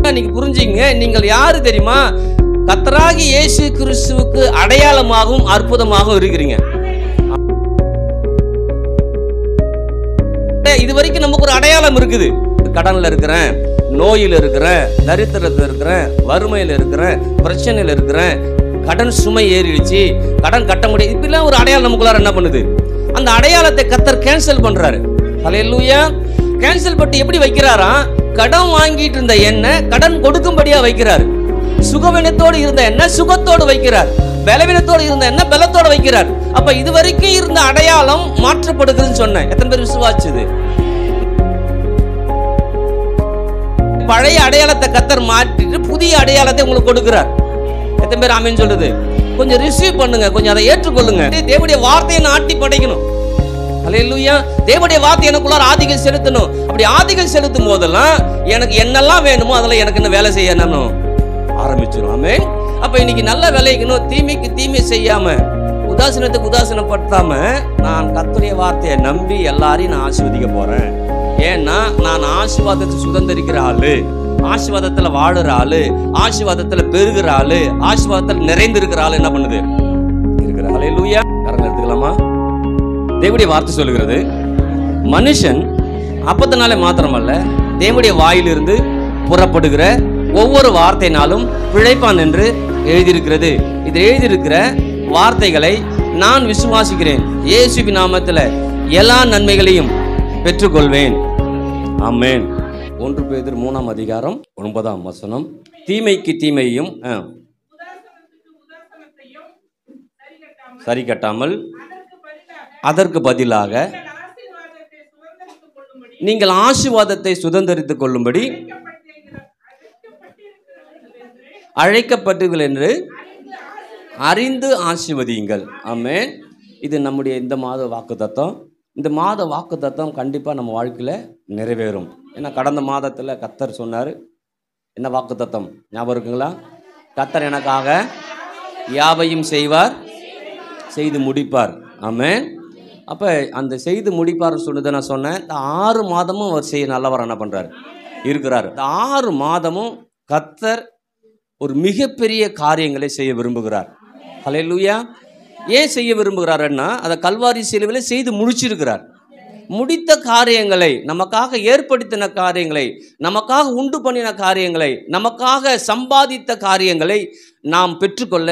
நல்லா நீங்க புரிஞ்சுங்க. நீங்கள் யாரு தெரியுமா? கர்த்தராகிய இயேசு கிறிஸ்துவுக்கு அடையாளமாகவும் அற்புதமாகவும் இருக்கிறீங்க. இதுவரைக்கும் நமக்கு ஒரு அடையாளம் இருக்குது. கடன்ல இருக்கிறேன், நோயில் இருக்கிறேன், தரித்திரத்தில் இருக்கிறேன், வறுமையில் இருக்கிறேன், பிரச்சனையில் இருக்கிறேன், கடன் சுமை ஏறிடுச்சு, கடன் கட்ட முடியாது, இப்படிலாம் ஒரு அடையாளம் நமக்குள்ளார என்ன பண்ணுது? அந்த அடையாளத்தை கர்த்தர் கேன்சல் பண்றாரு. ஹல்லேலூயா. கேன்சல் பண்ணி எப்படி வைக்கிறாரா? கடன் வாங்கிட்டு இருந்த எண்ணெய் கடன் கொடுக்கும்படியா வைக்கிறார். சுகவீனத்தோடு இருந்த எண்ணெய் சுகத்தோடு வைக்கிறார். பலவீனத்தோடு இருந்த எண்ணெய் பலத்தோடு வைக்கிறார். அப்ப இதுவரைக்கும் இருந்த அடையாளம் மாற்றப்படுகிறதுன்னு சொன்னேன். எத்தனை பேர் விசுவாசிச்சது? பழைய அடையாளத்தை கர்த்தர் மாற்றிட்டு புதிய அடையாளத்தை உங்களுக்கு கொடுக்கிறார். எத்தனை பேர் ஆமென் சொல்லுது? கொஞ்சம் ரிசீவ் பண்ணுங்க, கொஞ்சம் அதை ஏற்றுக்கொள்ளுங்க. தேவனுடைய வார்த்தையை நாட்டி படைக்கணும். ஹல்லேலூயா. தேவனுடைய வார்த்தை எனக்குள்ளார ஆதிக்கம் செலுத்தணும். அப்படி ஆதிக்கம் செலுத்தும் போதெல்லாம் எனக்கு என்னெல்லாம் வேணுமோ அதெல்லாம் எனக்கு என்ன வேலை செய்யணும் ஆரம்பிச்சிடும். ஆமென். அப்ப இன்னைக்கு நல்ல விளைக்கணும். தீமைக்கு தீமை செய்யாம, உதாசீனத்துக்கு உதாசீனப்படுத்தாம, நான் கர்த்தருடைய வார்த்தையை நம்பி எல்லாரையும் நான் ஆசீர்வதிக்க போறேன். ஏன்னா நான் ஆசீர்வாதத்தை சுதந்திரிக்கிற ஆளு, ஆசீர்வாதத்துல வாழுற ஆளு, ஆசீர்வாதத்துல பெருகிற ஆளு, ஆசீர்வாதத்துல நிறைந்திருக்கிற ஆளு என்ன பண்ணுது இருக்கிற. ஹல்லேலூயா. கரங்களை எடுத்துக்கலாமா? தேவனுடைய வார்த்தை சொல்லுகிறது, மனுஷன் அப்பத்தினாலே மாத்திரமல்ல தேவனுடைய வாயிலிருந்து புறப்படுகிற ஒவ்வொரு வார்த்தையினாலும் பிழைப்பான் என்று எழுதியிருக்கிறது. இது எழுதியிருக்கிற வார்த்தைகளை நான் விசுவாசிக்கிறேன். இயேசுவின் நாமத்தில் எல்லா நன்மைகளையும் பெற்றுக்கொள்வேன். ஆமென். 1 பேதுரு 3ஆம் அதிகாரம் 9ஆம் வசனம். தீமைக்கு தீமையும் சரி கட்டாமல் அதற்கு பதிலாக நீங்கள் ஆசீர்வாதத்தை சுதந்திரித்துக் கொள்ளும்படி அழைக்கப்பட்டீர்கள் என்று அறிந்து ஆசீர்வதியுங்கள். ஆமென். இது நம்முடைய இந்த மாத வாக்குத்தத்தம். இந்த மாத வாக்குத்தத்தம் கண்டிப்பாக நம்ம வாழ்க்கையில் நிறைவேறும். ஏன்னா கடந்த மாதத்தில் கர்த்தர் சொன்னார். என்ன வாக்குத்தத்தம் ஞாபகம் இருக்குங்களா? கர்த்தர் எனக்காக யாவையும் செய்வார், செய்து முடிப்பார். ஆமென். அப்போ அந்த செய்து முடிப்பார்னு சொன்னதை நான் சொன்னேன். இந்த 6 மாதமும் அவர் செய்ய நல்லவர் என்ன பண்ணுறாரு இருக்கிறார். இந்த 6 மாதமும் கர்த்தர் ஒரு மிகப்பெரிய காரியங்களை செய்ய விரும்புகிறார். ஹல்லேலூயா. ஏன் செய்ய விரும்புகிறாருன்னா அதை கல்வாரி சிலுவையில் செய்து முடிச்சிருக்கிறார். முடித்த காரியங்களை, நமக்காக ஏற்படுத்தின காரியங்களை, நமக்காக உண்டு பண்ணின காரியங்களை, நமக்காக சம்பாதித்த காரியங்களை நாம் பெற்றுக்கொள்ள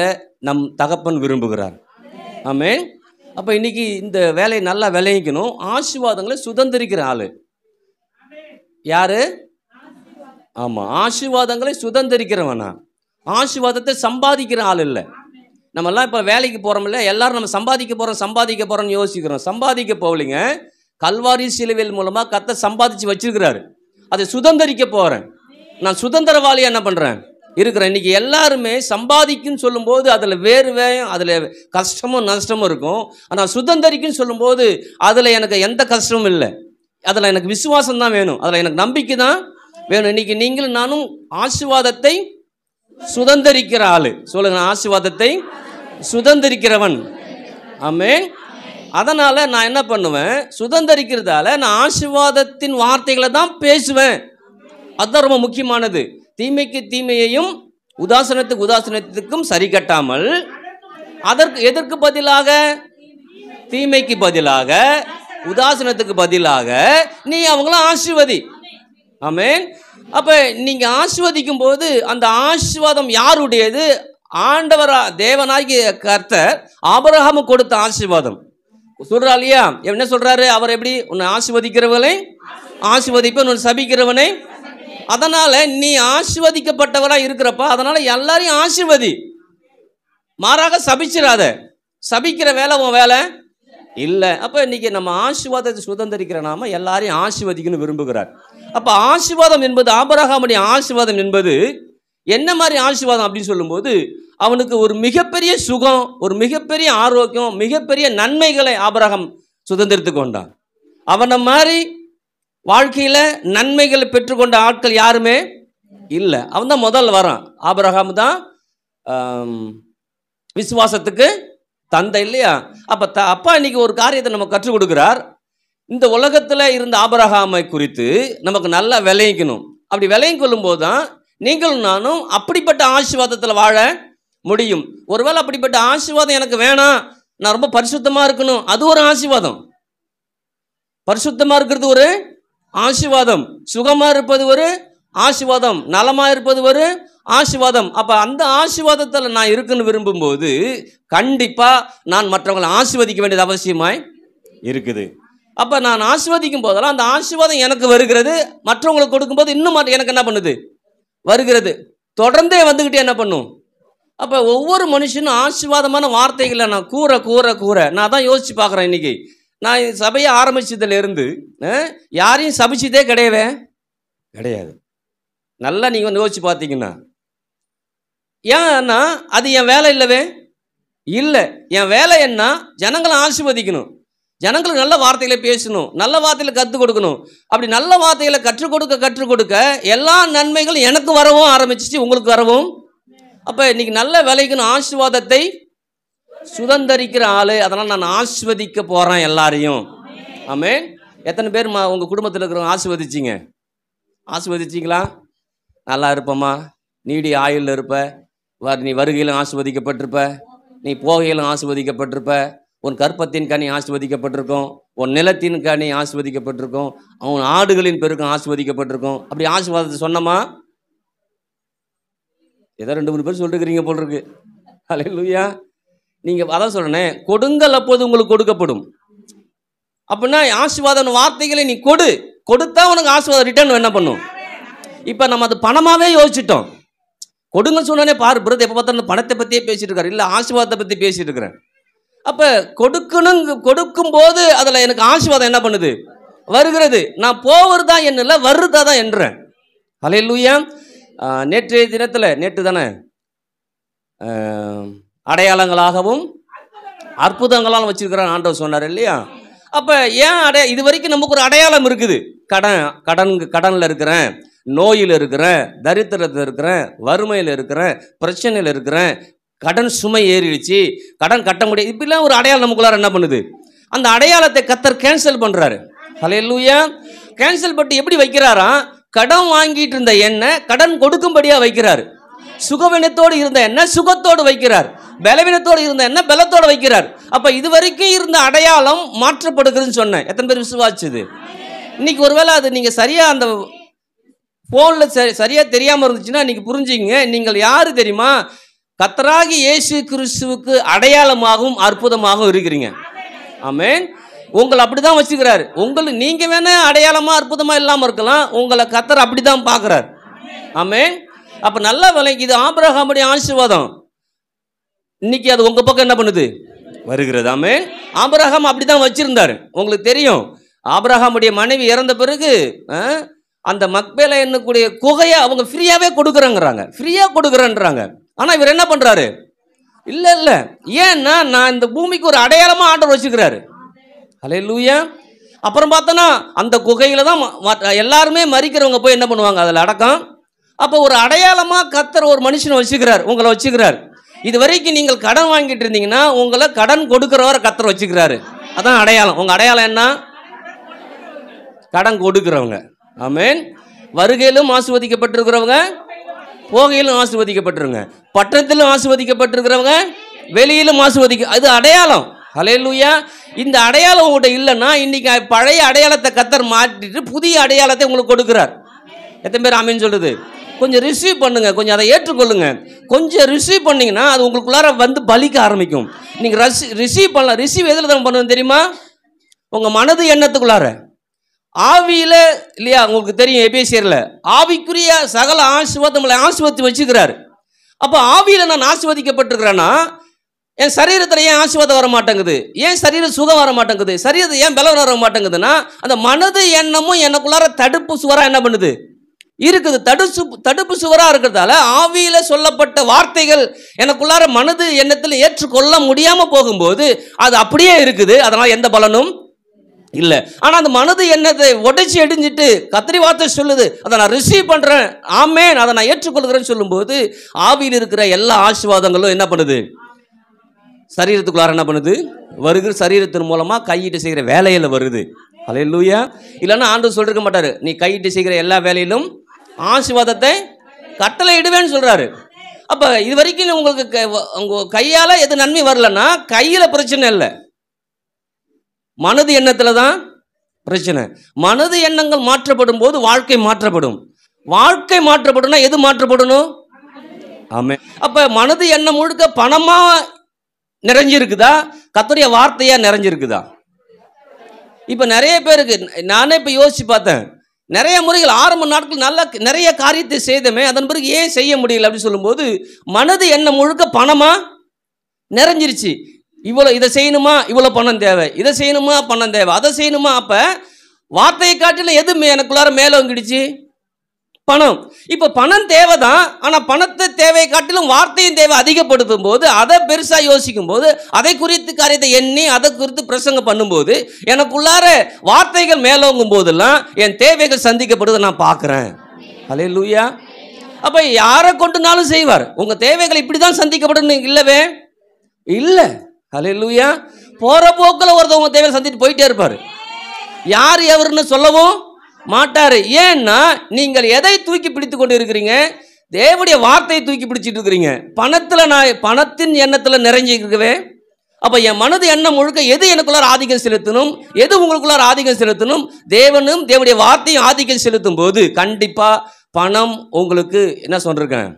நம் தகப்பன் விரும்புகிறார். ஆமென். அப்போ இன்னைக்கு இந்த வேலையை நல்லா விளைவிக்கணும். ஆசீர்வாதங்களை சுதந்திரிக்கிற ஆளு யாரு? ஆமா, ஆசீர்வாதங்களை சுதந்திரிக்கிறவனா? ஆசீர்வாதத்தை சம்பாதிக்கிற ஆள் இல்லை. நம்மெல்லாம் இப்போ வேலைக்கு போகிறோம்ல, எல்லாரும் நம்ம சம்பாதிக்க போகிறோம்னு யோசிக்கிறோம். சம்பாதிக்க போகலைங்க. கல்வாரி சிலுவையின் மூலமாக கர்த்தர் சம்பாதிச்சு வச்சிருக்கிறாரு. அதை சுதந்திரிக்க போகிறேன். நான் சுதந்திரவாளியாக என்ன பண்ணுறேன் இருக்கிறேன். இன்றைக்கி எல்லாருமே சம்பாதிக்குன்னு சொல்லும்போது அதில் வேறு அதில் கஷ்டமும் நஷ்டமும் இருக்கும். ஆனால் சுதந்திரிக்குன்னு சொல்லும்போது அதில் எனக்கு எந்த கஷ்டமும் இல்லை. அதில் எனக்கு விசுவாசம் தான் வேணும், அதில் எனக்கு நம்பிக்கை தான் வேணும். இன்றைக்கி நீங்களும் நானும் ஆசீர்வாதத்தை சுதந்திரிக்கிற ஆளு. சொல்லுங்க, ஆசீர்வாதத்தை சுதந்திரிக்கிறவன். ஆமென். அதனால் நான் என்ன பண்ணுவேன்? சுதந்திரிக்கிறதால நான் ஆசீர்வாதத்தின் வார்த்தைகளை தான் பேசுவேன். அதுதான் ரொம்ப முக்கியமானது. தீமைக்கு தீமையையும் உதாசனத்துக்கு உதாசனத்துக்கும் சரி கட்டாமல் அதற்கு எதற்கு பதிலாக, தீமைக்கு பதிலாக, உதாசனத்துக்கு பதிலாக நீ அவங்கள ஆசீர்வதி. ஆமென். அப்போ நீங்கள் ஆசீர்வதிக்கும் போது அந்த ஆசீர்வாதம் யாருடையது? ஆண்டவரா தேவனாகிய கர்த்தர் ஆபிரகாமுக்கு கொடுத்த ஆசீர்வாதம். சொல்றா இல்லையா? என்ன சொல்றாரு? அவர் எப்படி உன்னை ஆசீர்வதிக்கிறவனை ஆசீர்வதிப்பேன், உன்னை சபிக்கிறவனை. அதனால நீ ஆசீர்வதிக்கப்பட்டவராக இருக்கிறப்ப அதனால எல்லாரையும் ஆசீர்வதி, மாறாக சபிச்சிடாத. சபிக்கிற வேலை உன் வேலை இல்லை. அப்போ இன்னைக்கு நம்ம ஆசீர்வாதத்தை சுதந்திரிக்கிற நாம எல்லாரையும் ஆசீர்வதிக்கணும்னு விரும்புகிறார். அப்போ ஆசீர்வாதம் என்பது, ஆபிரகாமுடைய ஆசீர்வாதம் என்பது என்ன மாதிரி ஆசீர்வாதம் அப்படின்னு சொல்லும்போது, அவனுக்கு ஒரு மிகப்பெரிய சுகம், ஒரு மிகப்பெரிய ஆரோக்கியம், மிகப்பெரிய நன்மைகளை ஆபிரகாம் சுதந்திரித்து கொண்டான். அவனை மாதிரி வாழ்க்கையில் நன்மைகளை பெற்றுக்கொண்ட ஆட்கள் யாருமே இல்லை. அவன் தான் முதல் வரான். ஆபிரகாம் தான் விசுவாசத்துக்கு தந்தை இல்லையா? அப்போ அப்பா இன்னைக்கு ஒரு காரியத்தை நம்ம கற்றுக் கொடுக்கிறார். இந்த உலகத்தில் இருந்த ஆபிரகாமை குறித்து நமக்கு நல்லா விளைவிக்கணும். அப்படி விளையும் கொள்ளும் போது தான் நீங்களும் நானும் அப்படிப்பட்ட ஆசீர்வாதத்தில் வாழ முடியும். ஒருவேளை அப்படிப்பட்ட ஆசீர்வாதம் எனக்கு வேணாம், நான் ரொம்ப பரிசுத்தமாக இருக்கணும், அது ஒரு ஆசீர்வாதம். பரிசுத்தமாக இருக்கிறது ஒரு ஆசீர்வாதம், சுகமாக இருப்பது ஒரு ஆசீர்வாதம், நலமாக இருப்பது ஒரு ஆசீர்வாதம். அப்போ அந்த ஆசீர்வாதத்தில் நான் இருக்குன்னு விரும்பும்போது கண்டிப்பாக நான் மற்றவங்களை ஆசீர்வதிக்க வேண்டியது அவசியமாய் இருக்குது. அப்போ நான் ஆசீர்வதிக்கும் போதெல்லாம் அந்த ஆசீர்வாதம் எனக்கு வருகிறது, மற்றவங்களுக்கு கொடுக்கும்போது இன்னும் எனக்கு என்ன பண்ணுது, வருகிறது, தொடர்ந்தே வந்துக்கிட்டே என்ன பண்ணும். அப்போ ஒவ்வொரு மனுஷனும் ஆசீர்வாதமான வார்த்தைகளை நான் கூற கூற கூற நான் தான் யோசித்து பார்க்குறேன். இன்றைக்கி நான் சபையை ஆரம்பித்ததுலேருந்து யாரையும் சபிச்சதே கிடையாது. நல்லா நீங்கள் யோசிச்சு பார்த்தீங்கன்னா, ஏன்னா அது என் வேலை இல்லை. என் வேலை என்ன, ஜனங்களை ஆசீர்வதிக்கணும், ஜனங்களுக்கு நல்ல வார்த்தைகளை பேசணும், நல்ல வார்த்தைகளை கற்றுக் கொடுக்கணும். அப்படி நல்ல வார்த்தைகளை கற்றுக் கொடுக்க எல்லா நன்மைகளும் எனக்கு வரவும் ஆரம்பிச்சிச்சு, உங்களுக்கு வரவும். அப்போ இன்னைக்கு நல்ல விளைக்கணும், ஆசீர்வாதத்தை சுதந்திரிக்கிற ஆள். அதனால் நான் ஆசீர்வதிக்க போகிறேன் எல்லாரையும். ஆமென். எத்தனை பேர் உங்கள் குடும்பத்தில் இருக்கிறவங்க ஆசீர்வதிச்சிங்களா? நல்லா இருப்பம்மா, நீடி ஆயுளில் இருப்ப, நீ வருகையிலும் ஆசீர்வதிக்கப்பட்டிருப்ப, நீ போகையிலும் ஆசீர்வதிக்கப்பட்டிருப்ப, உன் கற்பத்தின் கனி ஆசீர்வதிக்கப்பட்டிருக்கும், உன் நிலத்தின் கனி ஆசீர்வதிக்கப்பட்டிருக்கும், அவன் ஆடுகளின் பெருக்கும் ஆசீர்வதிக்கப்பட்டிருக்கும். அப்படி ஆசீர்வாதத்தை சொன்னமா? ஏதோ 2-3 பேர் சொல்லிருக்கிறீங்க போல் இருக்கு. அல்லேலூயா. நீங்கள் அதான் சொல்கிறேன், கொடுங்கள் அப்போது உங்களுக்கு கொடுக்கப்படும். அப்படின்னா ஆசீர்வாத வார்த்தைகளை நீ கொடுத்தா உனக்கு ஆசீர்வாதம் ரிட்டர்ன் என்ன பண்ணும். இப்போ நம்ம அது பணமாகவே யோசிச்சிட்டோம். கொடுங்க சொன்னோன்னே பாரு பிரதர் எப்போ பார்த்தாலும் பணத்தை பற்றியே பேசிட்டு இருக்காரு, இல்லை ஆசீர்வாதத்தை பற்றி பேசிட்டு இருக்கிறேன். அப்போ கொடுக்கும்போது அதில் எனக்கு ஆசீர்வாதம் என்ன பண்ணுது, வருகிறது. நான் போவதுதா என்னல, வருதா தான் என்றேன். அல்லேலூயா. நேற்றைய தினத்தில், நேற்று தானே, அடையாளங்களாகவும் அற்புதங்களாலும் வச்சிருக்கிறான் ஆண்டவர் சொன்னார் இல்லையா. அப்போ ஏன் இது வரைக்கும் நமக்கு ஒரு அடையாளம் இருக்குது. கடனில் இருக்கிறேன், நோயில் இருக்கிறேன், தரித்திரத்தில் இருக்கிறேன், வறுமையில் இருக்கிறேன், பிரச்சனையில் இருக்கிறேன், கடன் சுமை ஏறிடுச்சு, கடன் கட்ட முடியாது, இப்படிலாம் ஒரு அடையாளம் நமக்குள்ளார என்ன பண்ணுது. அந்த அடையாளத்தை கர்த்தர் கேன்சல் பண்ணுறாரு. ஹல்லேலூயா. கேன்சல் பண்ணி எப்படி வைக்கிறாரா, கடன் வாங்கிட்டு இருந்த எண்ணெய் கடன் கொடுக்கும்படியாக வைக்கிறார். சுகவினத்தோடு இருந்த எண்ணெய் சுகத்தோடு வைக்கிறார், பலவீனத்தோடு இருந்த எண்ணெய் பலத்தோடு வைக்கிறார். அப்போ இது வரைக்கும் இருந்த அடையாளம் மாற்றப்படுகிறதுன்னு சொன்னேன். எத்தனை பேர் விசுவாசிச்சது? இன்னைக்கு ஒருவேளை அது நீங்கள் சரியாக அந்த ஃபோனில் சரியாக தெரியாமல் இருந்துச்சுன்னா இன்னைக்கு புரிஞ்சுங்க, நீங்கள் யார் தெரியுமா, கர்த்தராகி இயேசு கிறிஸ்துவுக்கு அடையாளமாகவும் அற்புதமாகவும் இருக்கிறீங்க. ஆமென். உங்களை அப்படி தான் வச்சுக்கிறாரு. நீங்கள் வேணா அடையாளமாக அற்புதமாக இல்லாமல் இருக்கலாம், உங்களை கர்த்தர் அப்படி தான் பார்க்குறார். ஆமென். அப்போ நல்ல விலைக்கு இது ஆபிரகாமுடைய ஆசீர்வாதம். இன்னைக்கு அது உங்கள் பக்கம் என்ன பண்ணுது, வருகிறது. ஆமென். ஆபிரகாம் அப்படி தான் வச்சுருந்தார். உங்களுக்கு தெரியும், ஆபிரகாமுடைய மனைவி இறந்த பிறகு அந்த மக்பேலா என்னக்கூடிய குகையை அவங்க ஃப்ரீயாகவே கொடுக்குறேன்றாங்க. ஆனால் இவர் என்ன பண்ணுறாரு, இல்லை ஏன்னா நான் இந்த பூமிக்கு ஒரு அடையாளமாக ஆண்டவர் வச்சுக்கிறாரு. அல்லேலூயா. அப்புறம் பார்த்தோன்னா அந்த குகையில் தான் எல்லாருமே மரிக்கிறவங்க போய் என்ன பண்ணுவாங்க, அதில் அடக்கம். அப்போ ஒரு அடையாளமாக கர்த்தர் ஒரு மனுஷனை வச்சுக்கிறார், உங்களை வச்சுக்கிறார். இது வரைக்கும் நீங்கள் கடன் வாங்கிட்டு இருந்தீங்கன்னா உங்களை கடன் கொடுக்குறவரை கர்த்தர் வச்சுக்கிறாரு. அதான் அடையாளம். உங்கள் அடையாளம் என்ன, கடன் கொடுக்குறவங்க. ஆமென். வருகையிலும் ஆசீர்வதிக்கப்பட்டிருக்கிறவங்க, போகையிலும் ஆசீர்வதிக்கப்பட்டிருங்க, பட்டணத்திலும் ஆசீர்வதிக்கப்பட்டிருக்கிறவங்க, வெளியிலும் அது அடையாளம். ஹல்லேலூயா. இந்த அடையாளம் உங்கள்கிட்ட இல்லைன்னா இன்னைக்கு பழைய அடையாளத்தை கர்த்தர் மாற்றிட்டு புதிய அடையாளத்தை உங்களுக்கு கொடுக்குறார். எத்தனை பேர் ஆமென் சொல்றது? கொஞ்சம் ரிசீவ் பண்ணுங்க, கொஞ்சம் அதை ஏற்றுக்கொள்ளுங்க. கொஞ்சம் ரிசீவ் பண்ணிங்கன்னா அது உங்களுக்குள்ளார வந்து பலிக்க ஆரம்பிக்கும். நீங்கள் ரிசீவ் பண்ணலாம். ரிசீவ் எதில் தான் பண்ணுவது தெரியுமா, உங்கள் மனது எண்ணத்துக்குள்ளார, ஆவியில் இல்லையா. உங்களுக்கு தெரியும் எபேசியரில் ஆவிக்குரிய சகல ஆசீர்வாதங்களை ஆசீர்வதித்து வச்சுக்கிறார். அப்போ ஆவியில் நான் ஆசீர்வதிக்கப்பட்டிருக்கிறேன்னா என் சரீரத்தில் ஏன் ஆசீர்வாதம் வர மாட்டேங்குது, ஏன் சரீரம் சுகம் வர மாட்டேங்குது, சரீரத்தை ஏன் பலம் வர மாட்டேங்குதுன்னா அந்த மனது எண்ணமும் எனக்குள்ளார தடுப்பு சுவராக என்ன பண்ணுது, இருக்குது. தடுப்பு சுவராக இருக்கிறதால ஆவியில் சொல்லப்பட்ட வார்த்தைகள் எனக்குள்ளார மனது எண்ணத்தில் ஏற்றுக்கொள்ள முடியாமல் போகும்போது அது அப்படியே இருக்குது. அதனால் எந்த பலனும் இல்லை. ஆனால் அந்த மனது எண்ணத்தை உடைச்சி எடிஞ்சிட்டு கத்திரி வார்த்தை சொல்லுது, அதை நான் ரிசீவ் பண்ணுறேன், ஆமென், அதை நான் ஏற்றுக்கொள்கிறேன்னு சொல்லும்போது ஆவியில் இருக்கிற எல்லா ஆசீர்வாதங்களும் என்ன பண்ணுது, சரீரத்துக்குள்ளார என்ன பண்ணுது, வருகிற சரீரத்தின் மூலமாக கையிட்டு செய்கிற வேலையில் வருது. அல்லேலூயா. இல்லைன்னா ஆண்டவர் சொல்லிருக்க மாட்டார், நீ கையிட்டு செய்கிற எல்லா வேலையிலும் ஆசீர்வாதத்தை கட்டளை இடுவேன்னு சொல்றாரு. அப்ப இது வரைக்கும் உங்களுக்கு உங்க கையால எது நன்மை வரலன்னா கையில பிரச்சனை இல்லை, மனது எண்ணத்துல தான் பிரச்சனை. மனது எண்ணங்கள் மாற்றப்படும் போது வாழ்க்கை மாற்றப்படும். வாழ்க்கை மாற்றப்படும்னா எது மாற்றப்படணும்? ஆமென். அப்ப மனது எண்ணம் முழுக்க பணமா நிறைஞ்சிருக்குதா, கர்த்தருடைய வார்த்தையா நிறைஞ்சிருக்குதா? இப்ப நிறைய பேருக்கு நானே இப்ப யோசிச்சு பார்த்தேன், நிறைய முறைகள் ஆரம்ப நாட்கள் நல்ல நிறைய காரியத்தை செய்தமே, அதன் பிறகு ஏன் செய்ய முடியல அப்படின்னு சொல்லும்போது மனது எண்ணம் முழுக்க பணமா நிறைஞ்சிருச்சு. இவ்வளோ இதை செய்யணுமா, இவ்வளோ பணம் தேவை, இதை செய்யணுமா பணம் தேவை, அதை செய்யணுமா. அப்ப வார்த்தையை காட்டிலும் எது எனக்குள்ளார மேலோங்கிடுச்சு? பணம். இப்போ பணம் தேவைதான், ஆனால் பணத்தை தேவையை காட்டிலும் வார்த்தையும் தேவை அதிகப்படுத்தும் போது அதை பெருசாக யோசிக்கும் போது அதை குறித்து காரியத்தை எண்ணி அதை குறித்து பிரசங்கம் பண்ணும்போது எனக்குள்ளார வார்த்தைகள் மேலோங்கும் போதெல்லாம் என் தேவைகள் சந்திக்கப்படுவதை நான் பார்க்குறேன். ஹல்லேலூயா. அப்போ யாரை கொண்டுனாலும் செய்வார். உங்கள் தேவைகள் இப்படி தான் சந்திக்கப்படணும் இல்லவே இல்லை. ஹல்லேலூயா. போகிற போக்கில் ஒருத்தவங்க தேவையை சந்திட்டு போயிட்டே இருப்பார். யார் எவருன்னு சொல்லவும் மாட்டாரு. ஏன்னா நீங்கள் எதை தூக்கி பிடித்து கொண்டு இருக்கிறீங்க? தேவனுடைய வார்த்தையை தூக்கி பிடிச்சிட்டு இருக்கிறீங்க. பணத்துல நான் பணத்தின் எண்ணத்துல நிறைஞ்சிருக்கவே. அப்ப என் மனது எண்ணம் முழுக்க எது எனக்குள்ளார ஆதிக்கம் செலுத்தணும், எது உங்களுக்குள்ளார ஆதிக்கம் செலுத்தணும்? தேவனும் தேவனுடைய வார்த்தையும் ஆதிக்கம் செலுத்தும் போது கண்டிப்பா பணம் உங்களுக்கு என்ன சொல்றேன்,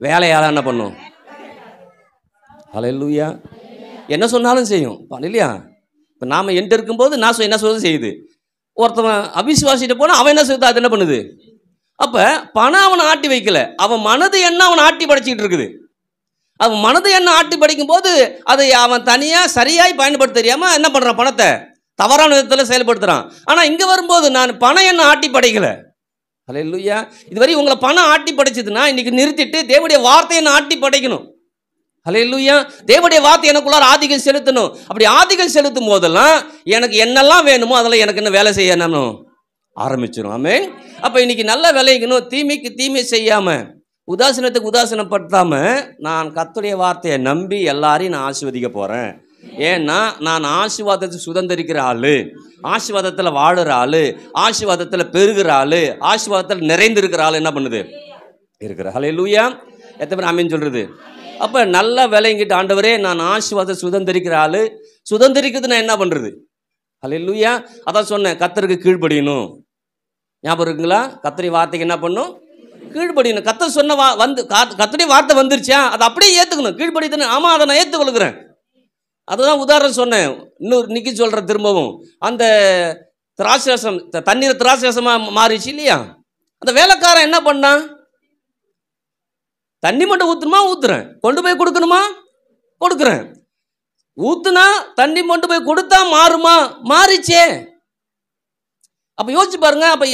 வேலையால என்ன பண்ணும்? ஹல்லேலூயா. என்ன சொன்னாலும் செய்யும் இல்லையா? இப்ப நாம என்கிட்ட இருக்கும்போது நான் என்ன சொல்றது செய்யுது. ஒருத்தவன் அவிசுவாசிட்டு போனா அவன் என்ன செய்யுது, அது என்ன பண்ணுது? அப்ப பணம் அவனை ஆட்டி வைக்கல, அவன் மனது என்ன அவன் ஆட்டி படைச்சிட்டு இருக்குது. அவன் மனது என்ன ஆட்டி படிக்கும் போது அதை அவன் தனியா சரியாய் பயன்படுத்த தெரியாம என்ன பண்றான், பணத்தை தவறான விதத்தில் செயல்படுத்துறான். ஆனா இங்க வரும்போது நான் பணம் என்ன ஆட்டி படைக்கல. ஹல்லேலூயா. இதுவரை உங்களை பணம் ஆட்டி படைச்சதுன்னா இன்னைக்கு நிறுத்திட்டு தேவனுடைய வார்த்தையை நான் ஆட்டி படைக்கணும். ஹல்லேலூயா. தேவனுடைய வார்த்தை எனக்குள்ளார ஆதிக்கம் செலுத்தணும். அப்படி ஆதிக்கம் செலுத்தும் போதெல்லாம் எனக்கு என்னெல்லாம் வேணுமோ அதெல்லாம் எனக்கு என்ன வேலை செய்யணும் ஆரம்பிச்சிடும். ஆமென். அப்ப இன்னைக்கு நல்ல விளைக்கணும், தீமைக்கு தீமை செய்யாம உதாசீனத்துக்கு உதாசீனப்படுத்தாம நான் கர்த்தருடைய வார்த்தையை நம்பி எல்லாரையும் நான் ஆசீர்வதிக்க போறேன். ஏன்னா நான் ஆசீர்வாதத்தை சுதந்திரிக்கிற ஆளு, ஆசீர்வாதத்தில் வாழுற ஆளு, ஆசீர்வாதத்தில் பெருகிற ஆளு, ஆசீர்வாதத்தில் நிறைந்திருக்கிற ஆளு என்ன பண்ணுது இருக்கிற. ஹல்லேலூயா. எத்தனை பேர் ஆமென் சொல்றது? அப்போ நல்லா விளைங்கிட்டு ஆண்டவரே நான் ஆசீர்வாதத்தை சுதந்திரிக்கிற ஆளு, சுதந்திரிக்கிறது நான் என்ன பண்ணுறது? ஹல்லேலூயா. அதான் சொன்னேன், கர்த்தருக்கு கீழ்ப்படியணும். ஞாபகம் இருக்குங்களா? கர்த்தருடைய வார்த்தைக்கு என்ன பண்ணணும்? கீழ்ப்படியணும். கர்த்தர் சொன்ன கர்த்தருடைய வார்த்தை வந்துருச்சா அதை அப்படியே ஏற்றுக்கணும். கீழ்ப்படியணும். ஆமாம், அதை நான் ஏற்றுக்கொள்கிறேன். அதுதான் உதாரணம் சொன்னேன். இன்னொரு நிக்கி சொல்கிறேன் திரும்பவும். அந்த திராட்சரசம் தண்ணீர் திராட்சரசமாக மாறிச்சு இல்லையா? அந்த வேலைக்காரன் என்ன பண்ணான்? தண்ணி மட்டும் ஊற்றுமா? ஊற்றுறேன். கொண்டு போய் கொடுக்கணுமா? கொடுக்குறேன். ஊற்றுனா தண்ணி மட்டும் போய் கொடுத்தா மாறுமா? மாறிச்சே. அப்போ யோசிச்சு பாருங்க. அப்போ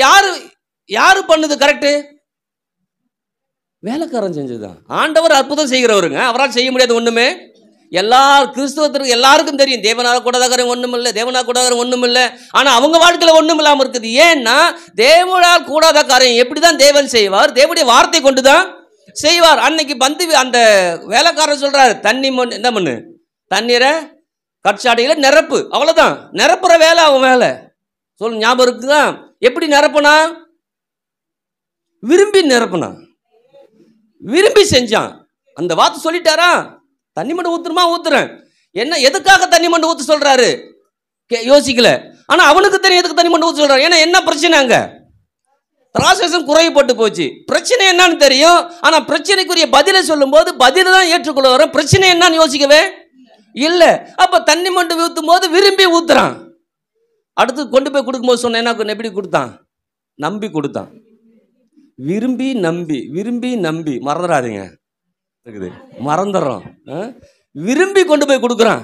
யாரு பண்ணுது கரெக்டு? வேலைக்காரன் செஞ்சதுதான். ஆண்டவர் அற்புதம் செய்கிறவருங்க, அவரால் செய்ய முடியாது ஒன்றுமே. எல்லா கிறிஸ்துவத்திற்கு எல்லாருக்கும் தெரியும் தேவனாக கூடாதவரும் ஒன்றும் இல்லை, தேவனாக கூடாதவரும் ஒன்றும் இல்லை. ஆனால் அவங்க வாழ்க்கையில் ஒன்றும் இல்லாமல் இருக்குது. ஏன்னா தேவனால் கூடாத காரியம் எப்படி தான் தேவன் செய்வார்? தேவனுடைய வார்த்தை கொண்டு தான் செய்வார். அன்னைக்கு வந்து அந்த வேலைக்காரர் சொல்றாரு, தண்ணி என்ன பண்ணு, தண்ணீரை கட்சாடியில் நிரப்பு, அவ்வளோதான். நிரப்புற வேலை அவன் வேலை. சொல்லு, ஞாபகம் இருக்குதா? எப்படி நிரப்புனா? விரும்பி நிரப்புனா, விரும்பி செஞ்சான். அந்த வார்த்தை சொல்லிட்டாரா, தண்ணி மட்டும் ஊத்துருமா? ஊத்துறேன். என்ன எதுக்காக தண்ணி மட்டும் ஊற்ற சொல்றாரு யோசிக்கல. ஆனா அவனுக்கு தெரியும் எதுக்கு தண்ணி மட்டும் ஊற்ற சொல்றாரு. ஏன்னா என்ன பிரச்சனை? அங்க திராட்சரசம் குறைபட்டு போச்சு. பிரச்சனை என்னன்னு தெரியும். ஆனா பிரச்சனைக்குரிய பதிலை சொல்லும் போது பதிலை தான் ஏற்றுக்கொள்ள வரும், பிரச்சனை என்னன்னு யோசிக்கவே இல்லை. அப்ப தண்ணி மட்டும் ஊற்றும் போது விரும்பி ஊத்துறான். அடுத்து கொண்டு போய் கொடுக்கும்போது சொன்ன என்ன, எப்படி கொடுத்தான்? நம்பி கொடுத்தான். விரும்பி நம்பி, விரும்பி நம்பி. மறந்துடாதீங்க, இருக்குது மறந்துடுறோம். விரும்பி கொண்டு போய் கொடுக்குறான்.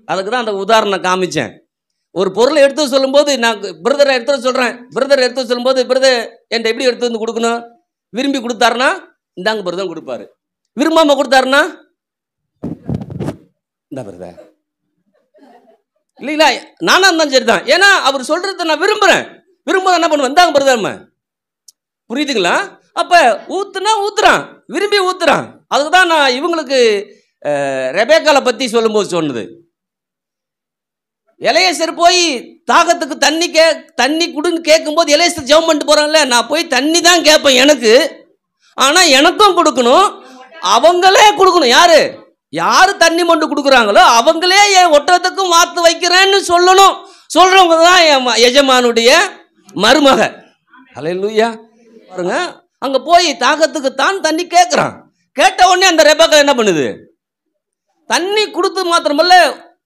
அதுக்கு தான் அந்த உதாரணம் காமிச்சேன். ஒரு பொருளை எடுத்து சொல்லும்போது நான் பிரதரை எடுத்து சொல்கிறேன், பிரதர் எடுத்து சொல்லும்போது பிரதர் என்கிட்ட எப்படி எடுத்து வந்து கொடுக்கணும்? விரும்பி கொடுத்தாருன்னா இந்தாங்க பிரதர் கொடுப்பாரு. விரும்பாம கொடுத்தாருன்னா இந்த பிரதர் இல்லைங்களா? நானா இருந்தாலும் சரி தான். ஏன்னா அவர் சொல்றதை நான் விரும்புகிறேன். விரும்ப என்ன பண்ணுவேன்? இந்தாங்க பிரதர். புரியுதுங்களா? அப்போ ஊத்துனா ஊத்துறான், விரும்பி ஊத்துறான். அதுக்கு தான் நான் இவங்களுக்கு ரெபேக்காலை பற்றி சொல்லும்போது சொன்னது. எலையேசர் போய் தாகத்துக்கு தண்ணி குடுன்னு கேட்கும்போது எலையேசர் ஜெபம் பண்ணிட்டு போகிறான்ல, நான் போய் தண்ணி தான் கேட்பேன் எனக்கு. ஆனா எனக்கும் கொடுக்கணும், அவங்களே கொடுக்கணும். யாரு யாரு தண்ணி மொண்டு கொடுக்குறாங்களோ அவங்களே என் ஒட்டகத்துக்கும் வாத்து வைக்கிறேன்னு சொல்லணும். சொல்றவங்க தான் என் எஜமானுடைய மருமக. ஹல்லேலூயா. பாருங்க, அங்க போய் தாகத்துக்கு தான் தண்ணி கேட்கிறான். கேட்ட உடனே அந்த ரெபெக்கா என்ன பண்ணுது? தண்ணி கொடுத்து மாத்திரமல்ல,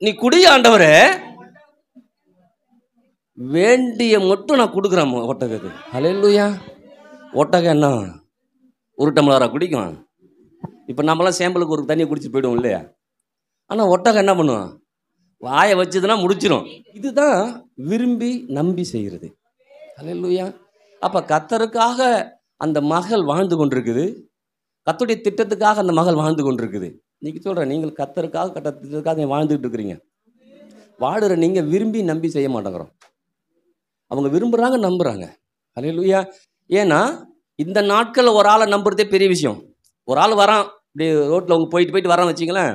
நீ குடி ஆண்டவரே, வேண்டிய மட்டும் நான் கொடுக்குறேன் ஒட்டகத்துக்கு. ஹல்லேலூயா. ஒட்டகம் என்ன ஒரு டம்ளரா குடிக்கும்? இப்போ நம்மளாம் சேம்பலுக்கு ஒரு தண்ணியை குடிச்சு போயிடுவோம் இல்லையா? ஆனால் ஒட்டகம் என்ன பண்ணுவோம்? வாயை வச்சதுன்னா முடிச்சிடும். இதுதான் விரும்பி நம்பி செய்கிறது. ஹல்லேலூயா. அப்போ கர்த்தருக்காக அந்த மகள் வாழ்ந்து கொண்டிருக்குது, கர்த்தருடைய திட்டத்துக்காக அந்த மகள் வாழ்ந்து கொண்டிருக்குது. இன்னைக்கு சொல்கிறேன், நீங்கள் கர்த்தருக்காக திட்டத்துக்காக வாழ்ந்துட்டு இருக்கிறீங்க. வாடுற நீங்கள் விரும்பி நம்பி செய்ய மாட்டேங்கிறோம். அவங்க விரும்புகிறாங்க, நம்புகிறாங்க. ஹல்லேலூயா. ஏன்னா இந்த நாட்களில் ஒரு ஆளை நம்புறதே பெரிய விஷயம். ஒரு ஆள் வரான், இப்படி ரோட்டில் அவங்க போயிட்டு வரான்னு வச்சிங்களேன்,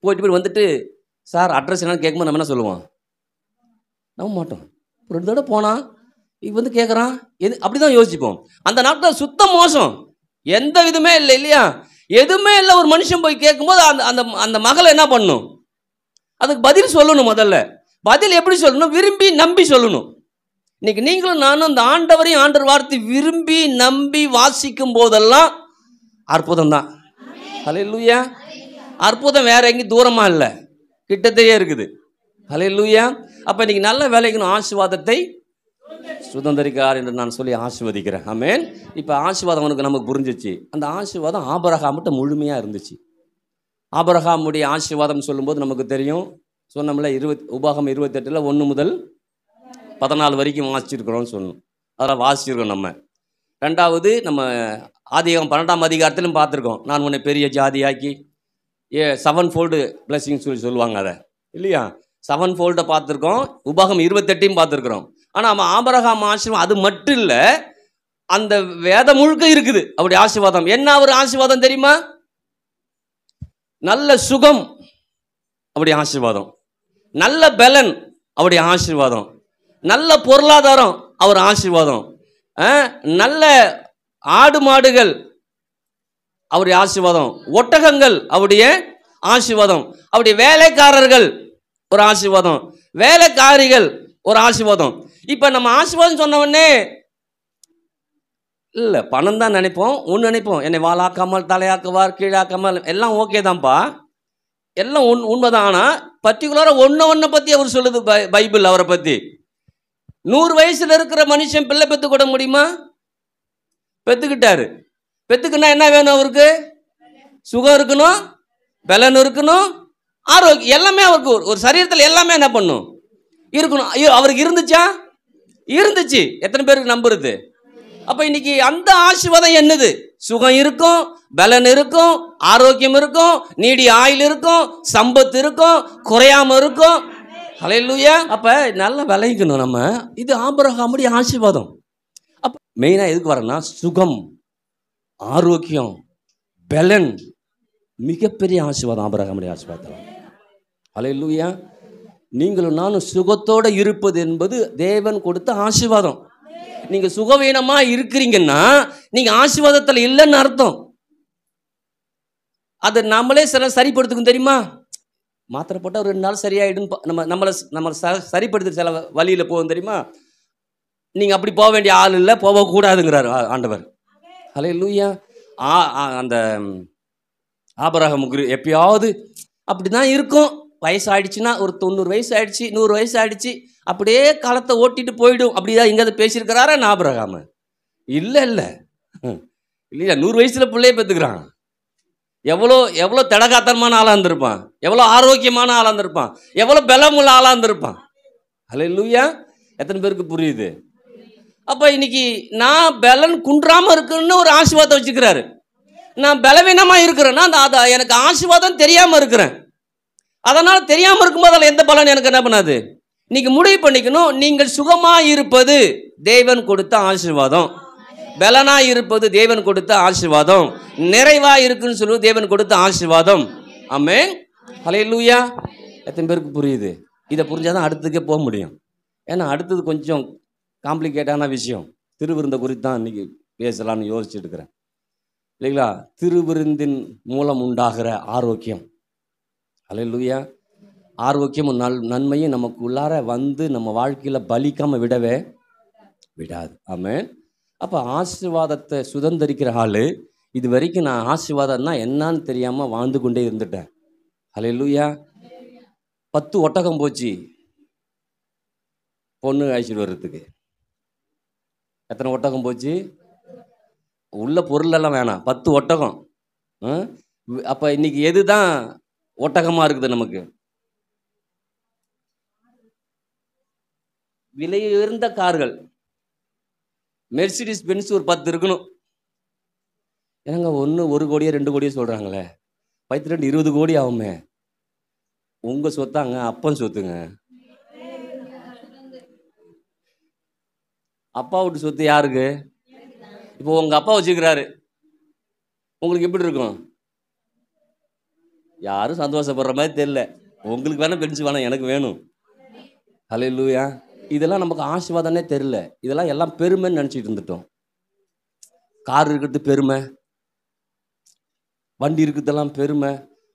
போயிட்டு வந்துட்டு சார் அட்ரஸ் என்னன்னு கேட்கும்போது நம்ம என்ன சொல்லுவோம்? நம்ப மாட்டோம். ஒரு 2 தடவை போனால் இப்போ வந்து கேட்குறான், எது அப்படி தான் யோசிப்போம். அந்த நாட்டில் சுத்தம் மோசம், எந்த விதமே இல்லை இல்லையா? எதுவுமே இல்லை. ஒரு மனுஷன் போய் கேட்கும்போது அந்த அந்த அந்த மகளை என்ன பண்ணணும்? அதுக்கு பதில் சொல்லணும். முதல்ல பதில் எப்படி சொல்லணும்? விரும்பி நம்பி சொல்லணும். இன்னைக்கு நீங்களும் நானும் அந்த ஆண்டவரையும் ஆண்டவர் வார்த்தை விரும்பி நம்பி வாசிக்கும் போதெல்லாம் அற்புதம் தான். ஹல்லேலூயா. அற்புதம் வேற எங்கேயும் தூரமா இல்லை, கிட்டத்தையே இருக்குது. ஹல்லேலூயா. அப்போ இன்னைக்கு நல்ல வேலைக்கணும், ஆசீர்வாதத்தை சுதந்திரிக்கார் என்று நான் சொல்லி ஆசீர்வதிக்கிறேன். ஆமென். இப்போ ஆசீர்வாதம் அவனுக்கு நமக்கு புரிஞ்சிச்சு. அந்த ஆசீர்வாதம் ஆபிரகாம்கிட்ட முழுமையாக இருந்துச்சு. ஆபிரகாமுடைய ஆசீர்வாதம் சொல்லும்போது நமக்கு தெரியும், சொன்னோம்ல, உபாகமம் 28 1 முதல் 14 வரைக்கும் வாசிச்சிருக்கிறோம்னு சொல்லணும். அதெல்லாம் வாசிச்சிருக்கோம் நம்ம. ரெண்டாவது நம்ம ஆதியாகமம் 12ஆம் அதிகாரத்திலும் பார்த்துருக்கோம். நான் உன்னை பெரிய ஜாதியாக்கி 7 ஃபோல்டு பிளஸிங் சொல்லுவாங்க அதை இல்லையா? 7 ஃபோல்டை பார்த்துருக்கோம். உபாகமம் 28 பார்த்துருக்குறோம். ஆனால் நம்ம ஆபிரகாம் ஆசீர்வாதம் அது மட்டும் இல்லை, அந்த வேதம் முழுக்க இருக்குது அப்படி ஆசீர்வாதம். என்ன ஒரு ஆசீர்வாதம் தெரியுமா? நல்ல சுகம் அப்படி ஆசீர்வாதம், நல்ல பலன் அப்படி ஆசீர்வாதம், நல்ல பொருளாதாரம் அவர் ஆசீர்வாதம், நல்ல ஆடு மாடுகள் அவருடைய ஆசீர்வாதம், ஒட்டகங்கள் அவருடைய ஆசீர்வாதம், அவருடைய வேலைக்காரர்கள் ஒரு ஆசீர்வாதம், வேலைக்காரிகள் ஒரு ஆசீர்வாதம். இப்போ நம்ம ஆசீர்வாதம் சொன்ன உடனே இல்லை பணம் தான் நினைப்போம், ஒன்று நினைப்போம், என்னை வாளாக்காமல் தலையாக்குவார் கீழாக்காமல், எல்லாம் ஓகே தான்ப்பா, எல்லாம் உண்மைதான். ஆனால் பர்டிகுலராக ஒன்றை பற்றி அவர் சொல்லுது பைபிள். அவரை பற்றி 100 வயசுல இருக்கிற மனுஷன் பிள்ளை பெற்றுக்கூட முடியுமா? பெற்றுக்கிட்டாரு. பெற்றுக்குன்னா என்ன வேணும்? அவருக்கு சுகம் இருக்கணும், பலன் இருக்கணும், ஆரோக்கியம், எல்லாமே அவருக்கு ஒரு சரீரத்தில் எல்லாமே என்ன பண்ணும்? இருக்கணும். அவருக்கு இருந்துச்சா? இருந்துச்சு. எத்தனை பேருக்கு நம்புறது? அப்போ இன்னைக்கு அந்த ஆசீர்வாதம் என்னது? சுகம் இருக்கும், பலன் இருக்கும், ஆரோக்கியம் இருக்கும், நீடி ஆயுள் இருக்கும், சம்பத்து இருக்கும், குறையாம இருக்கும். ஹல்லேலூயா. அப்போ நல்லா விளைக்கணும் நம்ம. இது ஆபிரகாமுடைய ஆசீர்வாதம். அப்போ மெயினாக எதுக்கு வரேன்னா, சுகம், ஆரோக்கியம், பலன், மிகப்பெரிய ஆசீர்வாதம் ஆபிரகாமுடைய ஆசீர்வாதம். ஹல்லேலூயா. நீங்களும் நானும் சுகத்தோடு இருப்பது என்பது தேவன் கொடுத்த ஆசீர்வாதம். நீங்க சுகவீனமா இருக்கிறீங்கன்னா நீங்க ஆசீர்வாதத்தில் இல்லைன்னு அர்த்தம். அதை நம்மளே சரிப்படுத்துக்கும் தெரியுமா? மாத்திரை போட்டால் ஒரு 2 நாள் சரியாயிடும். நம்மளை சரிப்படுத்த சில வழியில் போகும் தெரியுமா? நீங்கள் அப்படி போக வேண்டிய ஆள் இல்லை, போகக்கூடாதுங்கிறார் ஆண்டவர். ஹல்லேலூயா. அந்த ஆபிரகாமுக்கு எப்பயாவது அப்படி தான் இருக்கும். வயசு ஆயிடுச்சுன்னா, ஒரு 90 வயசு ஆயிடுச்சு, 100 வயசு ஆயிடுச்சு, அப்படியே காலத்தை ஓட்டிட்டு போயிடும். அப்படிதான் எங்கேயாவது பேசியிருக்கிறாரா ஆபிரகாம்? இல்லை இல்லை இல்லையா? 100 வயசுல பிள்ளைய பெற்றுக்கிறான். எவ்வளோ தடகாத்தனமான ஆளாக இருந்திருப்பான், எவ்வளோ ஆரோக்கியமான ஆளாக இருந்திருப்பான், எவ்வளோ பலமுள்ள ஆளாக இருந்திருப்பான். ஹல்லேலூயா. எத்தனை பேருக்கு புரியுது? அப்போ இன்னைக்கு நான் பலன் குன்றாமல் இருக்குன்னு ஒரு ஆசீர்வாதம் வச்சுக்கிறாரு. நான் பலவீனமாக இருக்கிறேன்னா அது எனக்கு ஆசீர்வாதம் தெரியாமல் இருக்கிறேன். அதனால் தெரியாமல் இருக்கும்போது அதில் எந்த பலன் எனக்கு என்ன பண்ணாது? இன்னைக்கு முடிவு பண்ணிக்கணும், நீங்கள் சுகமாக இருப்பது தேவன் கொடுத்த ஆசீர்வாதம், பலனாக இருப்பது தேவன் கொடுத்த ஆசீர்வாதம், நிறைவாக இருக்குன்னு சொல்லுவது தேவன் கொடுத்த ஆசீர்வாதம். ஆமென். ஹல்லேலூயா. எத்தனை பேருக்கு புரியுது? இதை புரிஞ்சாதான் அடுத்ததுக்கே போக முடியும். ஏன்னா அடுத்தது கொஞ்சம் காம்ப்ளிகேட்டான விஷயம். திருவிருந்த குறித்து தான் இன்னைக்கு பேசலான்னு யோசிச்சுட்டு இருக்கிறேன். இல்லைங்களா? திருவிருந்தின் மூலம் உண்டாகிற ஆரோக்கியம். அல்லேலூயா. ஆரோக்கியமும் நன்மையும் நமக்கு உள்ளார வந்து நம்ம வாழ்க்கையில் பலிக்காமல் விடவே விடாது. ஆமென். அப்போ ஆசீர்வாதத்தை சுதந்திரிக்கிற ஆள், இது வரைக்கும் நான் ஆசீர்வாதம்னா என்னன்னு தெரியாமல் வாழ்ந்து கொண்டே இருந்துட்டேன். அல்லேலூயா. 10 ஒட்டகம் போச்சு பொண்ணு அழைச்சிட்டு வர்றதுக்கு. எத்தனை ஒட்டகம் போச்சு? உள்ள பொருளெல்லாம் வேணாம், 10 ஒட்டகம். அப்போ இன்னைக்கு எது தான் ஒட்டகமாக இருக்குது நமக்கு? விலை உயர்ந்த கார்கள், மெர்சிடிஸ் பென்ஸ் ஒரு 10 இருக்கணும். ஏங்க ஒன்று 1 கோடியோ 2 கோடியோ சொல்கிறாங்களே, 10 20 கோடி ஆகுமே. உங்கள் சொத்தாங்க, அப்பன் சொத்துங்க. அப்பா வீட்டு சொத்து யாருக்கு? இப்போ உங்கள் அப்பா வச்சுக்கிறாரு, உங்களுக்கு எப்படி இருக்கும்? யாரும் சந்தோஷப்படுற மாதிரி தெரியல. உங்களுக்கு வேணால் பென்ஸ் வேணாம், எனக்கு வேணும். ஹல்லேலூயா. இதெல்லாம் நமக்கு ஆசீர்வாதமே தெரியல. இதெல்லாம் எல்லாம் பெருமைன்னு நினச்சிட்டு இருந்துட்டோம். கார் இருக்கிறது பெருமை, வண்டி இருக்கிறதெல்லாம் பெருமை,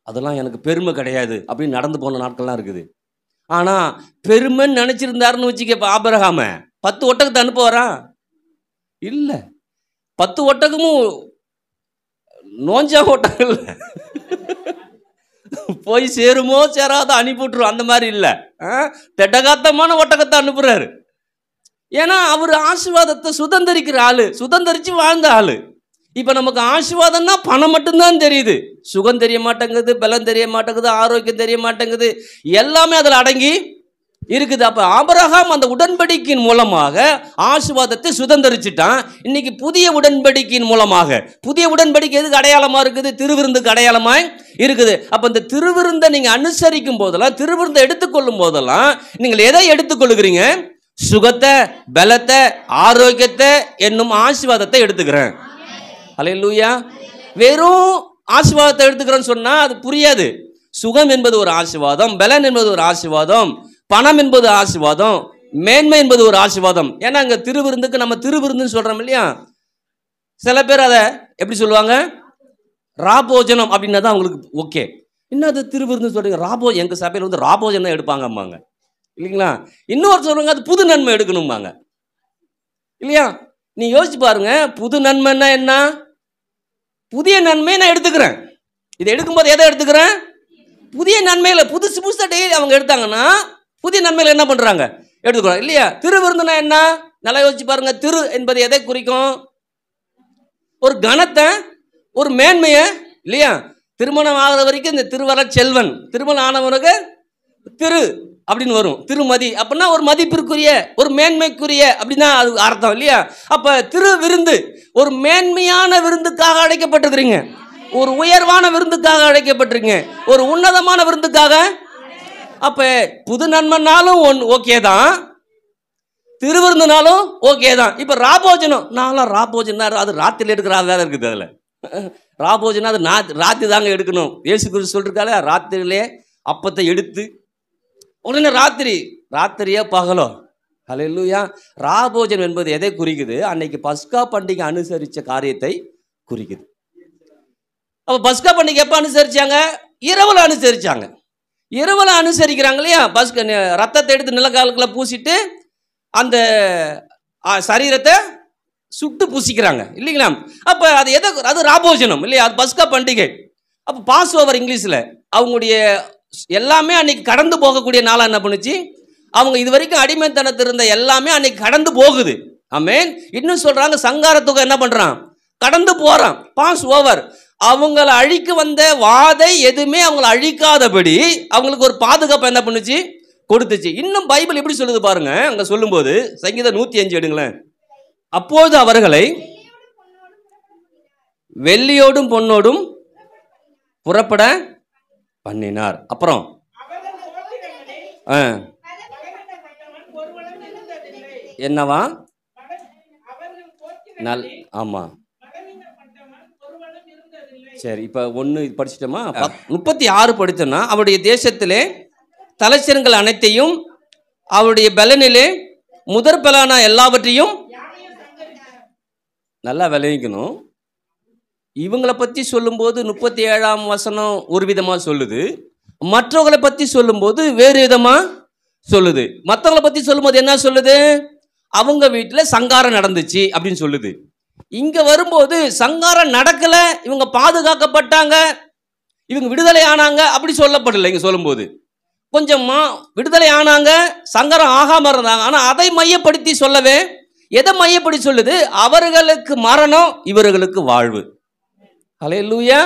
அதெல்லாம் எனக்கு பெருமை கிடையாது அப்படின்னு நடந்து போன நாட்கள்லாம் இருக்குது. ஆனால் பெருமைன்னு நினச்சிருந்தாருன்னு வச்சுக்க, இப்போ ஆபிரகாம 10 ஒட்டகத்தை அனுப்புவாரா? இல்லை. 10 ஒட்டகமும் நோஞ்சா ஒட்டகம் இல்லை, போய் சேருமோ சேராதோ அனுப்பிவிட்டுரும். அந்த மாதிரி இல்லை, திட்டகாத்தமான ஒட்டகத்தை அனுப்புறாரு. ஏன்னா அவர் ஆசீர்வாதத்தை சுதந்திரிக்கிற ஆளு, சுதந்திரிச்சு வாழ்ந்த ஆளு. இப்போ நமக்கு ஆசீர்வாதம்னா பணம் மட்டும்தான் தெரியுது, சுகம் தெரிய மாட்டேங்குது, பலம் தெரிய மாட்டேங்குது, ஆரோக்கியம் தெரிய மாட்டேங்குது, எல்லாமே அதில் அடங்கி இருக்குது. அப்போ ஆபிரகாம் அந்த உடன்படிக்கையின் மூலமாக ஆசீர்வாதத்தை சுதந்திரிச்சிட்டான். இன்னைக்கு புதிய உடன்படிக்கையின் மூலமாக, புதிய உடன்படிக்கை எதுக்கு அடையாளமாக இருக்குது? திருவிருந்துக்கு அடையாளமாய் இருக்குது. அப்போ இந்த திருவிருந்தை நீங்கள் அனுசரிக்கும் போதெல்லாம், திருவிருந்தை எடுத்துக்கொள்ளும் போதெல்லாம் நீங்கள் எதை எடுத்துக்கொள்ளுகிறீங்க? சுகத்தை, பலத்தை, ஆரோக்கியத்தை என்னும் ஆசீர்வாதத்தை எடுத்துக்கிறேன். அல்லேலூயா. வெறும் ஆசீர்வாதத்தை எடுத்துக்கிறேன்னு சொன்னால் அது புரியாது. சுகம் என்பது ஒரு ஆசீர்வாதம், பலன் என்பது ஒரு ஆசீர்வாதம், பணம் என்பது ஆசீர்வாதம், மேன்மை என்பது ஒரு ஆசீர்வாதம். ஏன்னா அங்கே திருவிருந்துக்கு நம்ம திருவிருந்துன்னு சொல்கிறோம் இல்லையா? சில பேர் அதை எப்படி சொல்லுவாங்க? ராபோஜனம் அப்படின்னா தான் அவங்களுக்கு ஓகே. இன்னும் அது திருவிருந்து சொல்கிறீங்க, எங்கள் சபையில் வந்து ராபோஜனம் எடுப்பாங்க அம்மாங்க, இல்லைங்களா? இன்னொரு சொல்லுவாங்க அது புது நன்மை எடுக்கணும்பாங்க, இல்லையா? நீ யோசிச்சு பாருங்க, புது நன்மைன்னா என்ன? புதிய நன்மையை நான் எடுத்துக்கிறேன். இதை எடுக்கும்போது எதை எடுத்துக்கிறேன்? புதிய நன்மையில். புதுசு புதுசாக டெய்லி அவங்க எடுத்தாங்கன்னா புதிய நன்மையில் என்ன பண்ணுறாங்க? எடுத்துக்கிறோம், இல்லையா? திருவிருந்துனா என்ன? நல்லா யோசிச்சு பாருங்க. திரு என்பது எதை குறிக்கும்? ஒரு கனத்தை, ஒரு மேன்மையை, இல்லையா? திருமணம் ஆகிற வரைக்கும் இந்த திருவர செல்வன், திருமணம் ஆனவனுக்கு திரு அப்படின்னு வரும், திருமதி அப்படின்னா ஒரு மதிப்பிற்குரிய, ஒரு மேன்மைக்குரிய அப்படின்னா அது அர்த்தம், இல்லையா? அப்போ திரு விருந்து, ஒரு மேன்மையான விருந்துக்காக அழைக்கப்பட்டிருக்கிறீங்க, ஒரு உயர்வான விருந்துக்காக அழைக்கப்பட்டிருக்கீங்க, ஒரு உன்னதமான விருந்துக்காக. அப்போ புது நன்மைனாலும் ஓகே தான், திருவிருந்துனாலும் ஓகே தான். இப்போ ராபோஜனம், நான்லாம் ராபோஜனம் அது ராத்திரியில் எடுக்கிறதா இருக்குது. அதில் ராபோஜனம் அது ராத்திரி தாங்க எடுக்கணும். இயேசு கிறிஸ்து சொல்லிருக்காரு, ராத்திரியிலே அப்பத்தை எடுத்து உடனே ராத்திரியே பகலோ. ஹல்லேலூயா. ராபோஜனம் என்பது எதை குறிக்குது? அன்னைக்கு பஸ்கா பண்டிகை அனுசரித்த காரியத்தை குறிக்குது. அப்போ பஸ்கா பண்டிகை எப்போ அனுசரிச்சாங்க? இரவில் அனுசரிச்சாங்க. இரவில் அனுசரிக்கிறாங்க, இல்லையா? ரத்தத்தை எடுத்து நிலக்காலுக்குள்ள பூசிட்டு அந்த சரீரத்தை சுட்டு பூசிக்கிறாங்க, இல்லைங்களா? அப்போ அது அது ராபோஜனம், இல்லையா? அது பஸ்கா பண்டிகை. அப்போ பாஸ் ஓவர் இங்கிலீஷில் அவங்களுடைய எல்லாமே அன்னைக்கு கடந்து போகக்கூடிய நாளாக என்ன பண்ணுச்சு? அவங்க இது வரைக்கும் அடிமைத்தனத்தில் இருந்த எல்லாமே அன்னைக்கு கடந்து போகுது. ஆமென். இன்னும் சொல்றாங்க, சங்காரத்துக்கு என்ன பண்றான்? கடந்து போறான். Pass over. அவங்களை அழிக்க வந்த வாதை எதுவுமே அவங்களை அழிக்காதபடி அவங்களுக்கு ஒரு பாதுகாப்பு என்ன பண்ணுச்சு? கொடுத்துச்சு. இன்னும் பைபிள் எப்படி சொல்லுது பாருங்க. அங்க சொல்லும்போது சங்கீதம் 105 எடுங்களேன். அப்போது அவர்களை வெள்ளியோடும் பொன்னோடும் புறப்பட பண்ணினார். அப்புறம் என்னவா? ஆமா, சரி. இப்போ 1 படிச்சிட்டோமா? 36 படித்தோம்னா, அவருடைய தேசத்திலே தலைச்சரங்கள் அனைத்தையும் அவருடைய பலனிலே முதற் பலனான எல்லாவற்றையும் நல்லா விளைவிக்கணும். இவங்களை பற்றி சொல்லும்போது 37ஆம் வசனம் ஒரு விதமாக சொல்லுது, மற்றவங்களை பற்றி சொல்லும்போது வேறு விதமாக சொல்லுது. மற்றவங்களை பற்றி சொல்லும்போது என்ன சொல்லுது? அவங்க வீட்டில் சங்காரம் நடந்துச்சு அப்படின்னு சொல்லுது. இங்கே வரும்போது சங்காரம் நடக்கலை, இவங்க பாதுகாக்கப்பட்டாங்க, இவங்க விடுதலை ஆனாங்க அப்படி சொல்லப்படலை. இங்கே சொல்லும்போது கொஞ்சமா விடுதலை ஆனாங்க, சங்கரம் ஆகாம இருந்தாங்க. ஆனால் அதை மையப்படுத்தி சொல்லவே, எதை மையப்படுத்தி சொல்லுது? அவர்களுக்கு மரணம், இவர்களுக்கு வாழ்வு. ஹல்லேலூயா.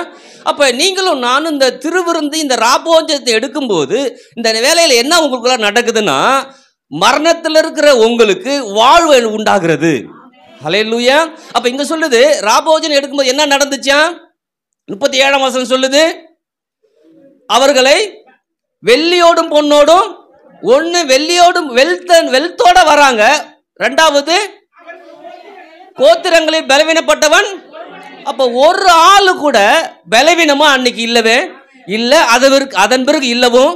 அப்ப நீங்களும் நானும் இந்த திருவிருந்து, இந்த ராபோஜனத்தை எடுக்கும்போது இந்த வேலையில் என்ன உங்களுக்குள்ள நடக்குதுன்னா, மரணத்தில் இருக்கிற உங்களுக்கு வாழ்வு உண்டாகிறது. ஹல்லேலூயா. அப்ப இங்க சொல்லுது, ராபோஜனம் எடுக்கும்போது என்ன நடந்துச்சா? 37ஆம் வசனம் சொல்லுது, அவர்களை வெள்ளியோடும் பொன்னோடும், ஒன்று வெள்ளியோடும் வெல்த்தோட வராங்க, ரெண்டாவது கோத்திரங்களில் பலவீனப்பட்டவன். அப்ப ஒரு ஆளு கூட பலவீனமா அன்னைக்கு இல்லவே இல்லை, அதன் பிறகு இல்லவும்.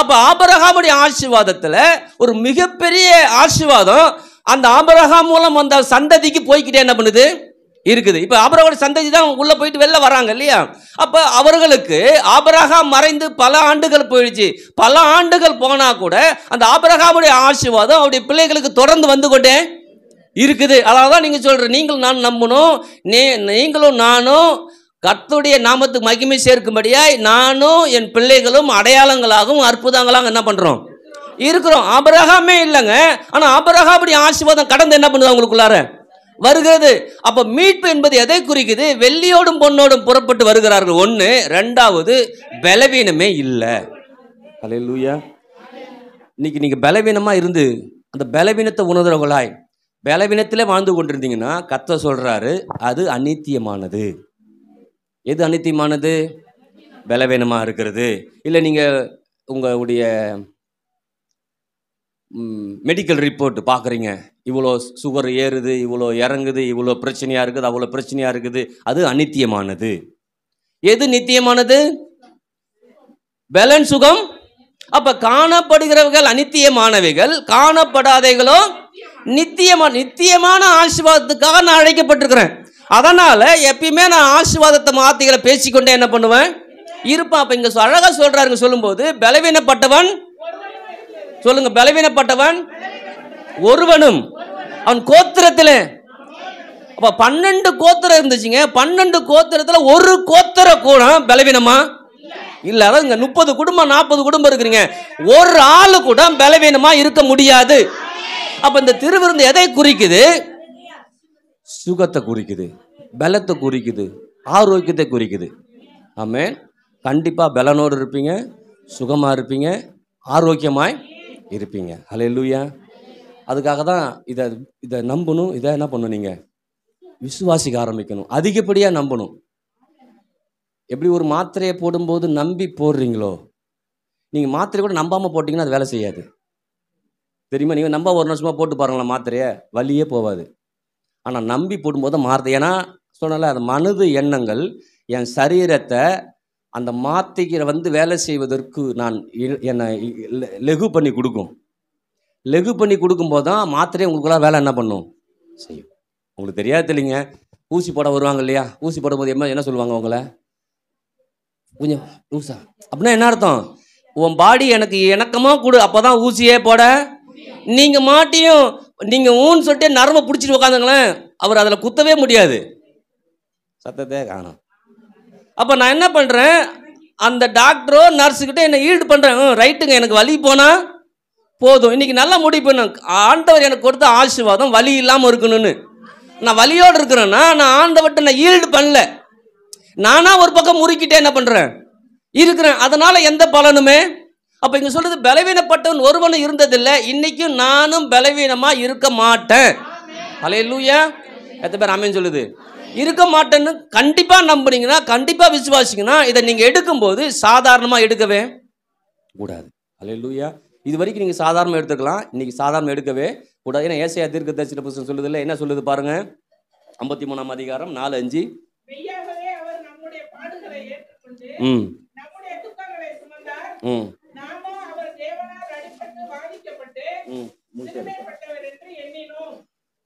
அப்ப ஆபிரகாமுடைய ஆசீர்வாதத்துல ஒரு மிகப்பெரிய ஆசீர்வாதம் அந்த ஆபிரகாம் மூலம் அந்த சந்ததிக்கு போய்கிட்டே என்ன பண்ணுது இருக்குது. இப்ப ஆபிரகாமுடைய சந்ததி தான் உள்ள போயிட்டு வெளில வராங்க இல்லையா? அப்ப அவர்களுக்கு ஆபிரகாம் மறைந்து பல ஆண்டுகள் போயிடுச்சு. பல ஆண்டுகள் போனா கூட அந்த ஆபிரகாமுடைய ஆசீர்வாதம் அவருடைய பிள்ளைகளுக்கு தொடர்ந்து வந்து கொண்டே இருக்குது. அதான் நீங்க சொல்ற, நீங்கள் நான் நம்பணும், நீங்களும் நானும் கர்த்தருடைய நாமத்துக்கு மகிமை சேர்க்கும்படியாய் நானும் என் பிள்ளைகளும் அடையாளங்களாகவும் அற்புதங்களாக என்ன பண்றோம் இருக்கிறோம். ஆபிரகாமே இல்லைங்க, ஆனா ஆபிரகாமுடைய ஆசீர்வாதம் கடந்து என்ன பண்ணுது அவங்களுக்குள்ளார வருகிறது. அப்ப மீட்பு என்பது எதை குறிக்குது? வெள்ளியோடும் பொன்னோடும் புறப்பட்டு வருகிறார்கள், ஒன்று. ரெண்டாவது பலவீனமே இல்லை. ஹல்லேலூயா. இன்னைக்கு நீங்க பலவீனமா இருந்து அந்த பலவீனத்தை உணர்ந்தவர்களாய் பலவீனத்திலே வாழ்ந்து கொண்டிருந்தீங்கன்னா கர்த்தர் சொல்றாரு, அது அநித்தியமானது. எது அநித்தியமானது? பலவீனமா இருக்கிறது. இல்லை நீங்க உங்களுடைய மெடிக்கல் ரிப்போர்ட் பார்க்குறீங்க, இவ்வளோ சுகர் ஏறுது, இவ்வளோ இறங்குது, இவ்வளோ பிரச்சனையாக இருக்குது, அவ்வளோ பிரச்சனையாக இருக்குது, அது அநித்தியமானது. எது நித்தியமானது? பலன், சுகம். அப்போ காணப்படுகிறவர்கள் அநித்தியமானவைகள், காணப்படாதவைகளோ நித்தியமான ஆசீர்வாதத்துக்காக நான் அழைக்கப்பட்டிருக்கிறேன். அதனால் எப்பயுமே நான் ஆசீர்வாதத்தை மாத்திகளை பேசிக்கொண்டே என்ன பண்ணுவேன் இருப்பேன். அப்போ இங்கே அழகாக சொல்கிறாருங்க, சொல்லும்போது பலவீனப்பட்டவன், சொல்லுங்க, பலவீனப்பட்டவன் ஒருவனும் அவன் கோத்திரத்தில். அப்ப 12 கோத்திரம் இருந்துச்சுங்க, 12 கோத்திரத்துல ஒரு கோத்திர கூட பலவீனமா இல்ல. அதாவது இங்க 30 குடும்பம் 40 குடும்பம் இருக்கிறீங்க, ஒரு ஆளு கூட பலவீனமா இருக்க முடியாது. அப்ப இந்த திருவிருந்து எதை குறிக்குது? சுகத்தை குறிக்குது, பலத்தை குறிக்குது, ஆரோக்கியத்தை குறிக்குது. ஆமென். கண்டிப்பா பலனோடு இருப்பீங்க, சுகமா இருப்பீங்க, ஆரோக்கியமாய் இருப்பீங்க. ஹல்லேலூயா. அதுக்காக தான் இதை நம்பணும். இதை என்ன பண்ணணும்? நீங்கள் விசுவாசிக்க ஆரம்பிக்கணும், அதிகப்படியாக நம்பணும். எப்படி ஒரு மாத்திரையை போடும்போது நம்பி போடுறீங்களோ, நீங்கள் மாத்திரை கூட நம்பாமல் போட்டிங்கன்னா அது வேலை செய்யாது. தெரியுமா? நீங்கள் நம்ப ஒரு நிமிஷமாக போட்டு பாருங்களேன், மாத்திரையை வலியே போகாது. ஆனால் நம்பி போடும்போது மாறுது. ஏன்னா சொன்னால அந்த மனது எண்ணங்கள் என் சரீரத்தை அந்த மாத்திரை வேலை செய்வதற்கு நான் என்னை லெகு பண்ணி கொடுக்கும். லெகு பண்ணி கொடுக்கும்போது தான் மாத்திரை உங்களுக்குள்ள வேலை என்ன பண்ணும் செய்யும். உங்களுக்கு தெரியாது இல்லைங்க, ஊசி போட வருவாங்க இல்லையா? ஊசி போடும்போது என்ன சொல்லுவாங்க உங்களை? கொஞ்சம் ஊசா அப்படின்னா என்ன அர்த்தம்? உன் பாடி எனக்கு இணக்கமாக கொடு, அப்போ தான் ஊசியே போட. நீங்கள் மாட்டியும் நீங்கள் ஊன்னு சொல்லிட்டு நரம்பை பிடிச்சிட்டு உட்காந்துங்களேன், அவர் அதில் குத்தவே முடியாது, சத்தத்தை காணும். அப்போ நான் என்ன பண்ணுறேன், அந்த டாக்டரோ நர்ஸுக்கிட்ட என்னை ஈடு பண்ணுறேன். ரைட்டுங்க, எனக்கு வலி போனால் போதும், இன்னைக்கு நல்லா முடிவு பண்ண ஆண்டவர் எனக்கு கொடுத்த ஆசீர்வாதம் வலி இல்லாமல் இருக்கணும்னு. நான் வலியோடு இருக்கிறேன்னா நான் ஆண்டவர்கிட்ட நான் ஈல்டு பண்ணல, நானா ஒரு பக்கம் முறுக்கிட்டே என்ன பண்ணுறேன் இருக்கிறேன். அதனால எந்த பலனுமே. அப்போ இங்கே சொல்றது, பலவீனப்பட்டவன் ஒருவனும் இருந்ததில்லை, இன்னைக்கும் நானும் பலவீனமாக இருக்க மாட்டேன். ஹல்லேலூயா. எத்தனை பேர் ஆமென் சொல்லுது? இருக்க மாட்டேன்னு கண்டிப்பாக நம்புனீங்கன்னா, கண்டிப்பாக விசுவாசிங்கன்னா, இதை நீங்கள் எடுக்கும்போது சாதாரணமாக எடுக்கவே கூடாது. ஹல்லேலூயா. இது வரைக்கும் நீங்கள் சாதாரணமாக எடுத்துக்கலாம், இன்னைக்கு சாதாரணம் எடுக்கவே கூடாது. ஏன்னா ஏசாயா தீர்க்கதரிசன புத்தகம் சொல்லுது இல்லை, என்ன சொல்லுது பாருங்க, 53ஆம் அதிகாரம் 4-5.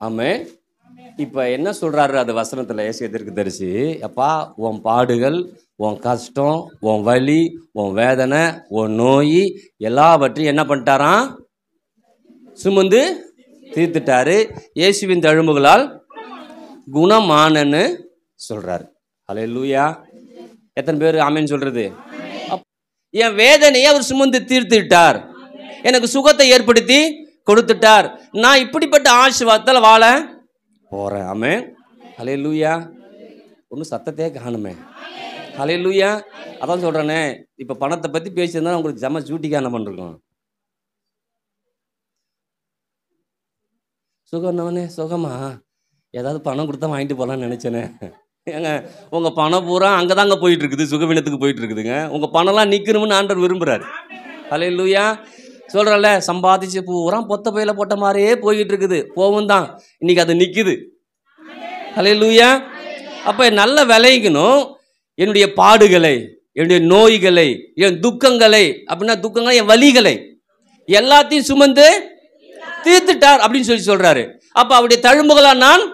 ஆமென். இப்போ என்ன சொல்றாரு அந்த வசனத்தில் ஏசிய தீர்க்கதரிசி, அப்பா உன் பாடுகள், உன் கஷ்டம், உன் வலி, உன் வேதனை, உன் நோய் எல்லாவற்றையும் என்ன பண்ணிட்டாராம்? சுமந்து தீர்த்துட்டாரு. இயேசுவின் தழும்புகளால் குணமானன்னு சொல்றாரு. ஹல்லேலூயா. எத்தனை பேர் ஆமென் சொல்றது? என் வேதனையை அவர் சுமந்து தீர்த்துட்டார், எனக்கு சுகத்தை ஏற்படுத்தி கொடுத்துட்டார். நான் இப்படிப்பட்ட ஆசீர்வாதத்தில் வாழ போறேன். ஆமென். ஹல்லேலூயா. ஒன்றும் சத்தத்தையே காணுமே. ஹல்லேலூயா. அதான் சொல்றேனே, இப்போ பணத்தை பற்றி பேசியிருந்தா உங்களுக்கு ஜம ஜூட்டிக்காக என்ன பண்ணிருக்கோம்? சுகம்னவனே சுகமா ஏதாவது பணம் கொடுத்தா வாங்கிட்டு போகலான்னு நினச்சேனே. ஏங்க உங்கள் பணம் பூரா அங்கே தாங்க போயிட்டு இருக்குது, சுகவீனத்துக்கு போயிட்டு இருக்குதுங்க. உங்கள் பணம்லாம் நிற்கணும்னு ஆண்டவர் விரும்புகிறார். ஹல்லேலூயா. சொல்கிறல்ல, சம்பாதிச்சு பூரா பொத்த பையில போட்ட மாதிரியே போய்கிட்டு இருக்குது. போவும் தான், இன்னைக்கு அது நிற்குது. ஹல்லேலூயா. அப்போ நல்ல விளைக்கணும். என்னுடைய பாடுகளை, என்னுடைய நோய்களை, என் துக்கங்களை, அப்படின்னா துக்கங்களை, என் வலிகளை எல்லாத்தையும் சுமந்து தீர்த்துட்டார் அப்படின்னு சொல்றாரு. அப்ப அவருடைய தழும்புகளா நான்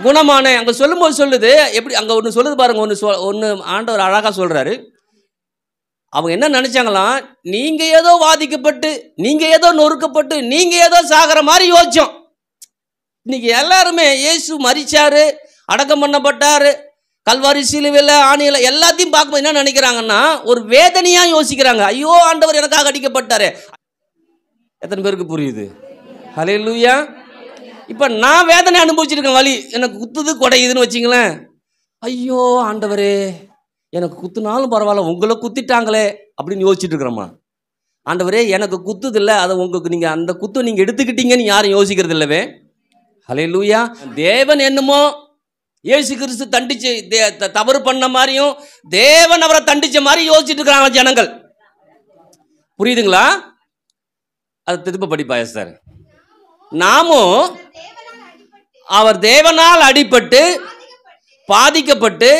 குணமானேன். அங்க சொல்லும்போது சொல்லுது எப்படி, அங்க ஒன்று சொல்லுது பாருங்க. ஒன்று ஆண்டவர் அழகா சொல்றாரு. அவங்க என்ன நினைச்சாங்களாம், நீங்க ஏதோ வாதிக்கப்பட்டு, நீங்க ஏதோ நொறுக்கப்பட்டு, நீங்க ஏதோ சாகிற மாதிரி யோசிச்சோம். இன்னைக்கு எல்லாருமே இயேசு மரிச்சாரு, அடக்கம் பண்ணப்பட்டாரு, கல்வாரி சிலுவையில் ஆணியில எல்லாத்தையும் பார்க்கும்போது என்ன நினைக்கிறாங்கன்னா, ஒரு வேதனையா யோசிக்கிறாங்க. ஐயோ ஆண்டவர் எனக்காக அடிக்கப்பட்டாரு. எத்தனை பேருக்கு புரியுது? ஹல்லேலூயா. இப்போ நான் வேதனை அனுபவிச்சிருக்கேன். வலி எனக்கு குத்துது குடையுதுன்னு வச்சிங்களேன். ஐயோ ஆண்டவரே, எனக்கு குத்துனாலும் பரவாயில்ல, உங்களை குத்திட்டாங்களே அப்படின்னு யோசிச்சுட்டு இருக்கிறோமா? ஆண்டவரே எனக்கு குத்துது இல்லை, அதை உங்களுக்கு நீங்கள் அந்த குத்து நீங்கள் எடுத்துக்கிட்டீங்கன்னு யாரும் யோசிக்கிறது இல்லவே. ஹல்லேலூயா. தேவன் என்னமோ இயேசு கிறிஸ்து தண்டிச்சு தவறு பண்ண மாதிரியும், தேவன் அவரை தண்டிச்ச மாதிரி யோசிச்சுட்டு இருக்கிறாங்க ஜனங்கள். புரியுதுங்களா? அது திரும்ப படிப்பா சார். நாமும் அவர் தேவனால் அடிபட்டு பாதிக்கப்பட்டு